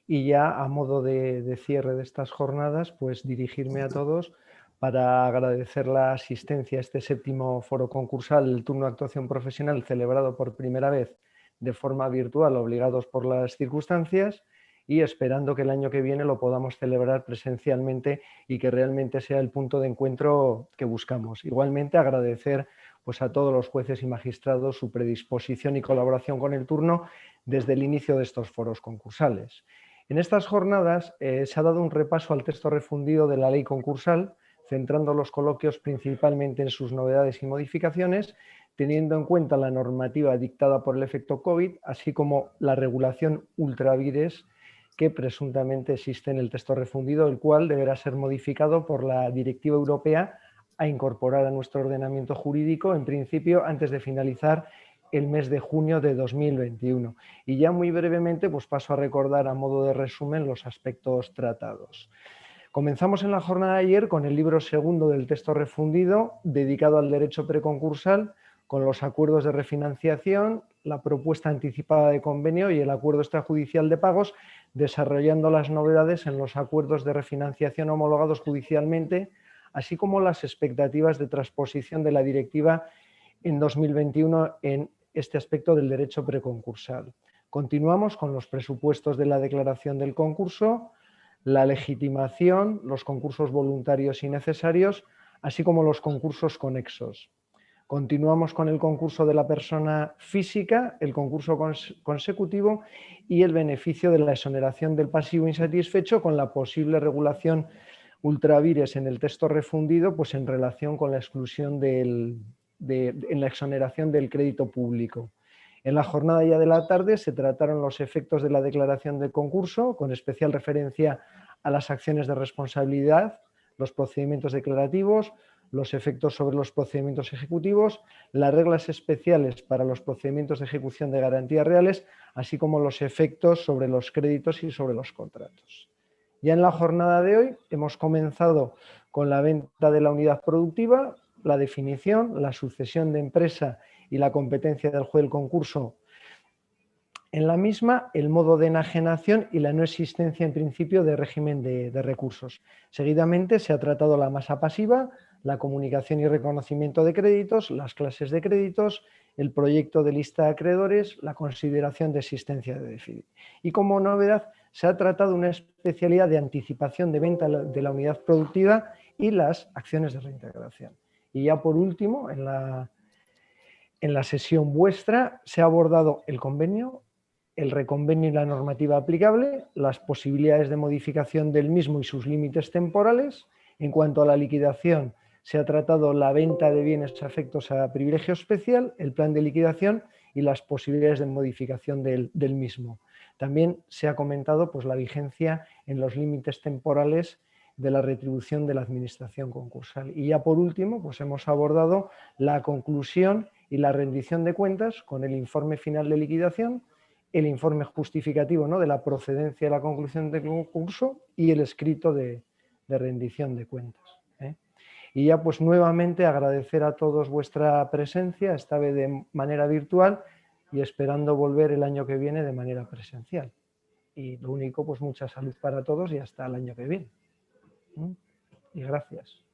y ya a modo de cierre de estas jornadas, pues dirigirme a todos para agradecer la asistencia a este 7º foro concursal del turno de actuación profesional celebrado por primera vez de forma virtual, obligados por las circunstancias, y esperando que el año que viene lo podamos celebrar presencialmente y que realmente sea el punto de encuentro que buscamos. Igualmente agradecer pues, a todos los jueces y magistrados su predisposición y colaboración con el turno desde el inicio de estos foros concursales. En estas jornadas se ha dado un repaso al texto refundido de la ley concursal, centrando los coloquios principalmente en sus novedades y modificaciones, teniendo en cuenta la normativa dictada por el efecto COVID, así como la regulación ultra vires que presuntamente existe en el texto refundido, el cual deberá ser modificado por la Directiva Europea a incorporar a nuestro ordenamiento jurídico, en principio, antes de finalizar el mes de junio de 2021. Y ya muy brevemente pues paso a recordar a modo de resumen los aspectos tratados. Comenzamos en la jornada de ayer con el libro segundo del texto refundido, dedicado al derecho preconcursal, con los acuerdos de refinanciación, la propuesta anticipada de convenio y el acuerdo extrajudicial de pagos, desarrollando las novedades en los acuerdos de refinanciación homologados judicialmente, así como las expectativas de transposición de la directiva en 2021 en este aspecto del derecho preconcursal. Continuamos con los presupuestos de la declaración del concurso, la legitimación, los concursos voluntarios y necesarios, así como los concursos conexos. Continuamos con el concurso de la persona física, el concurso consecutivo y el beneficio de la exoneración del pasivo insatisfecho con la posible regulación ultravires en el texto refundido, pues en relación con la exclusión en la exoneración del crédito público. En la jornada ya de la tarde se trataron los efectos de la declaración del concurso, con especial referencia a las acciones de responsabilidad, los procedimientos declarativos, los efectos sobre los procedimientos ejecutivos, las reglas especiales para los procedimientos de ejecución de garantías reales, así como los efectos sobre los créditos y sobre los contratos. Ya en la jornada de hoy hemos comenzado con la venta de la unidad productiva, la definición, la sucesión de empresa y la competencia del juez del concurso en la misma, el modo de enajenación y la no existencia en principio de régimen de recursos. Seguidamente se ha tratado la masa pasiva, la comunicación y reconocimiento de créditos, las clases de créditos, el proyecto de lista de acreedores, la consideración de existencia de déficit. Y como novedad se ha tratado una especialidad de anticipación de venta de la unidad productiva y las acciones de reintegración. Y ya por último, en la sesión vuestra se ha abordado el convenio, el reconvenio y la normativa aplicable, las posibilidades de modificación del mismo y sus límites temporales. En cuanto a la liquidación, se ha tratado la venta de bienes afectos a privilegio especial, el plan de liquidación y las posibilidades de modificación del mismo. También se ha comentado pues, la vigencia en los límites temporales de la retribución de la administración concursal. Y ya por último, pues hemos abordado la conclusión y la rendición de cuentas con el informe final de liquidación, el informe justificativo, ¿no?, de la procedencia de la conclusión del concurso y el escrito de rendición de cuentas. Y ya pues nuevamente agradecer a todos vuestra presencia, esta vez de manera virtual y esperando volver el año que viene de manera presencial. Y lo único, pues mucha salud para todos y hasta el año que viene. Y gracias.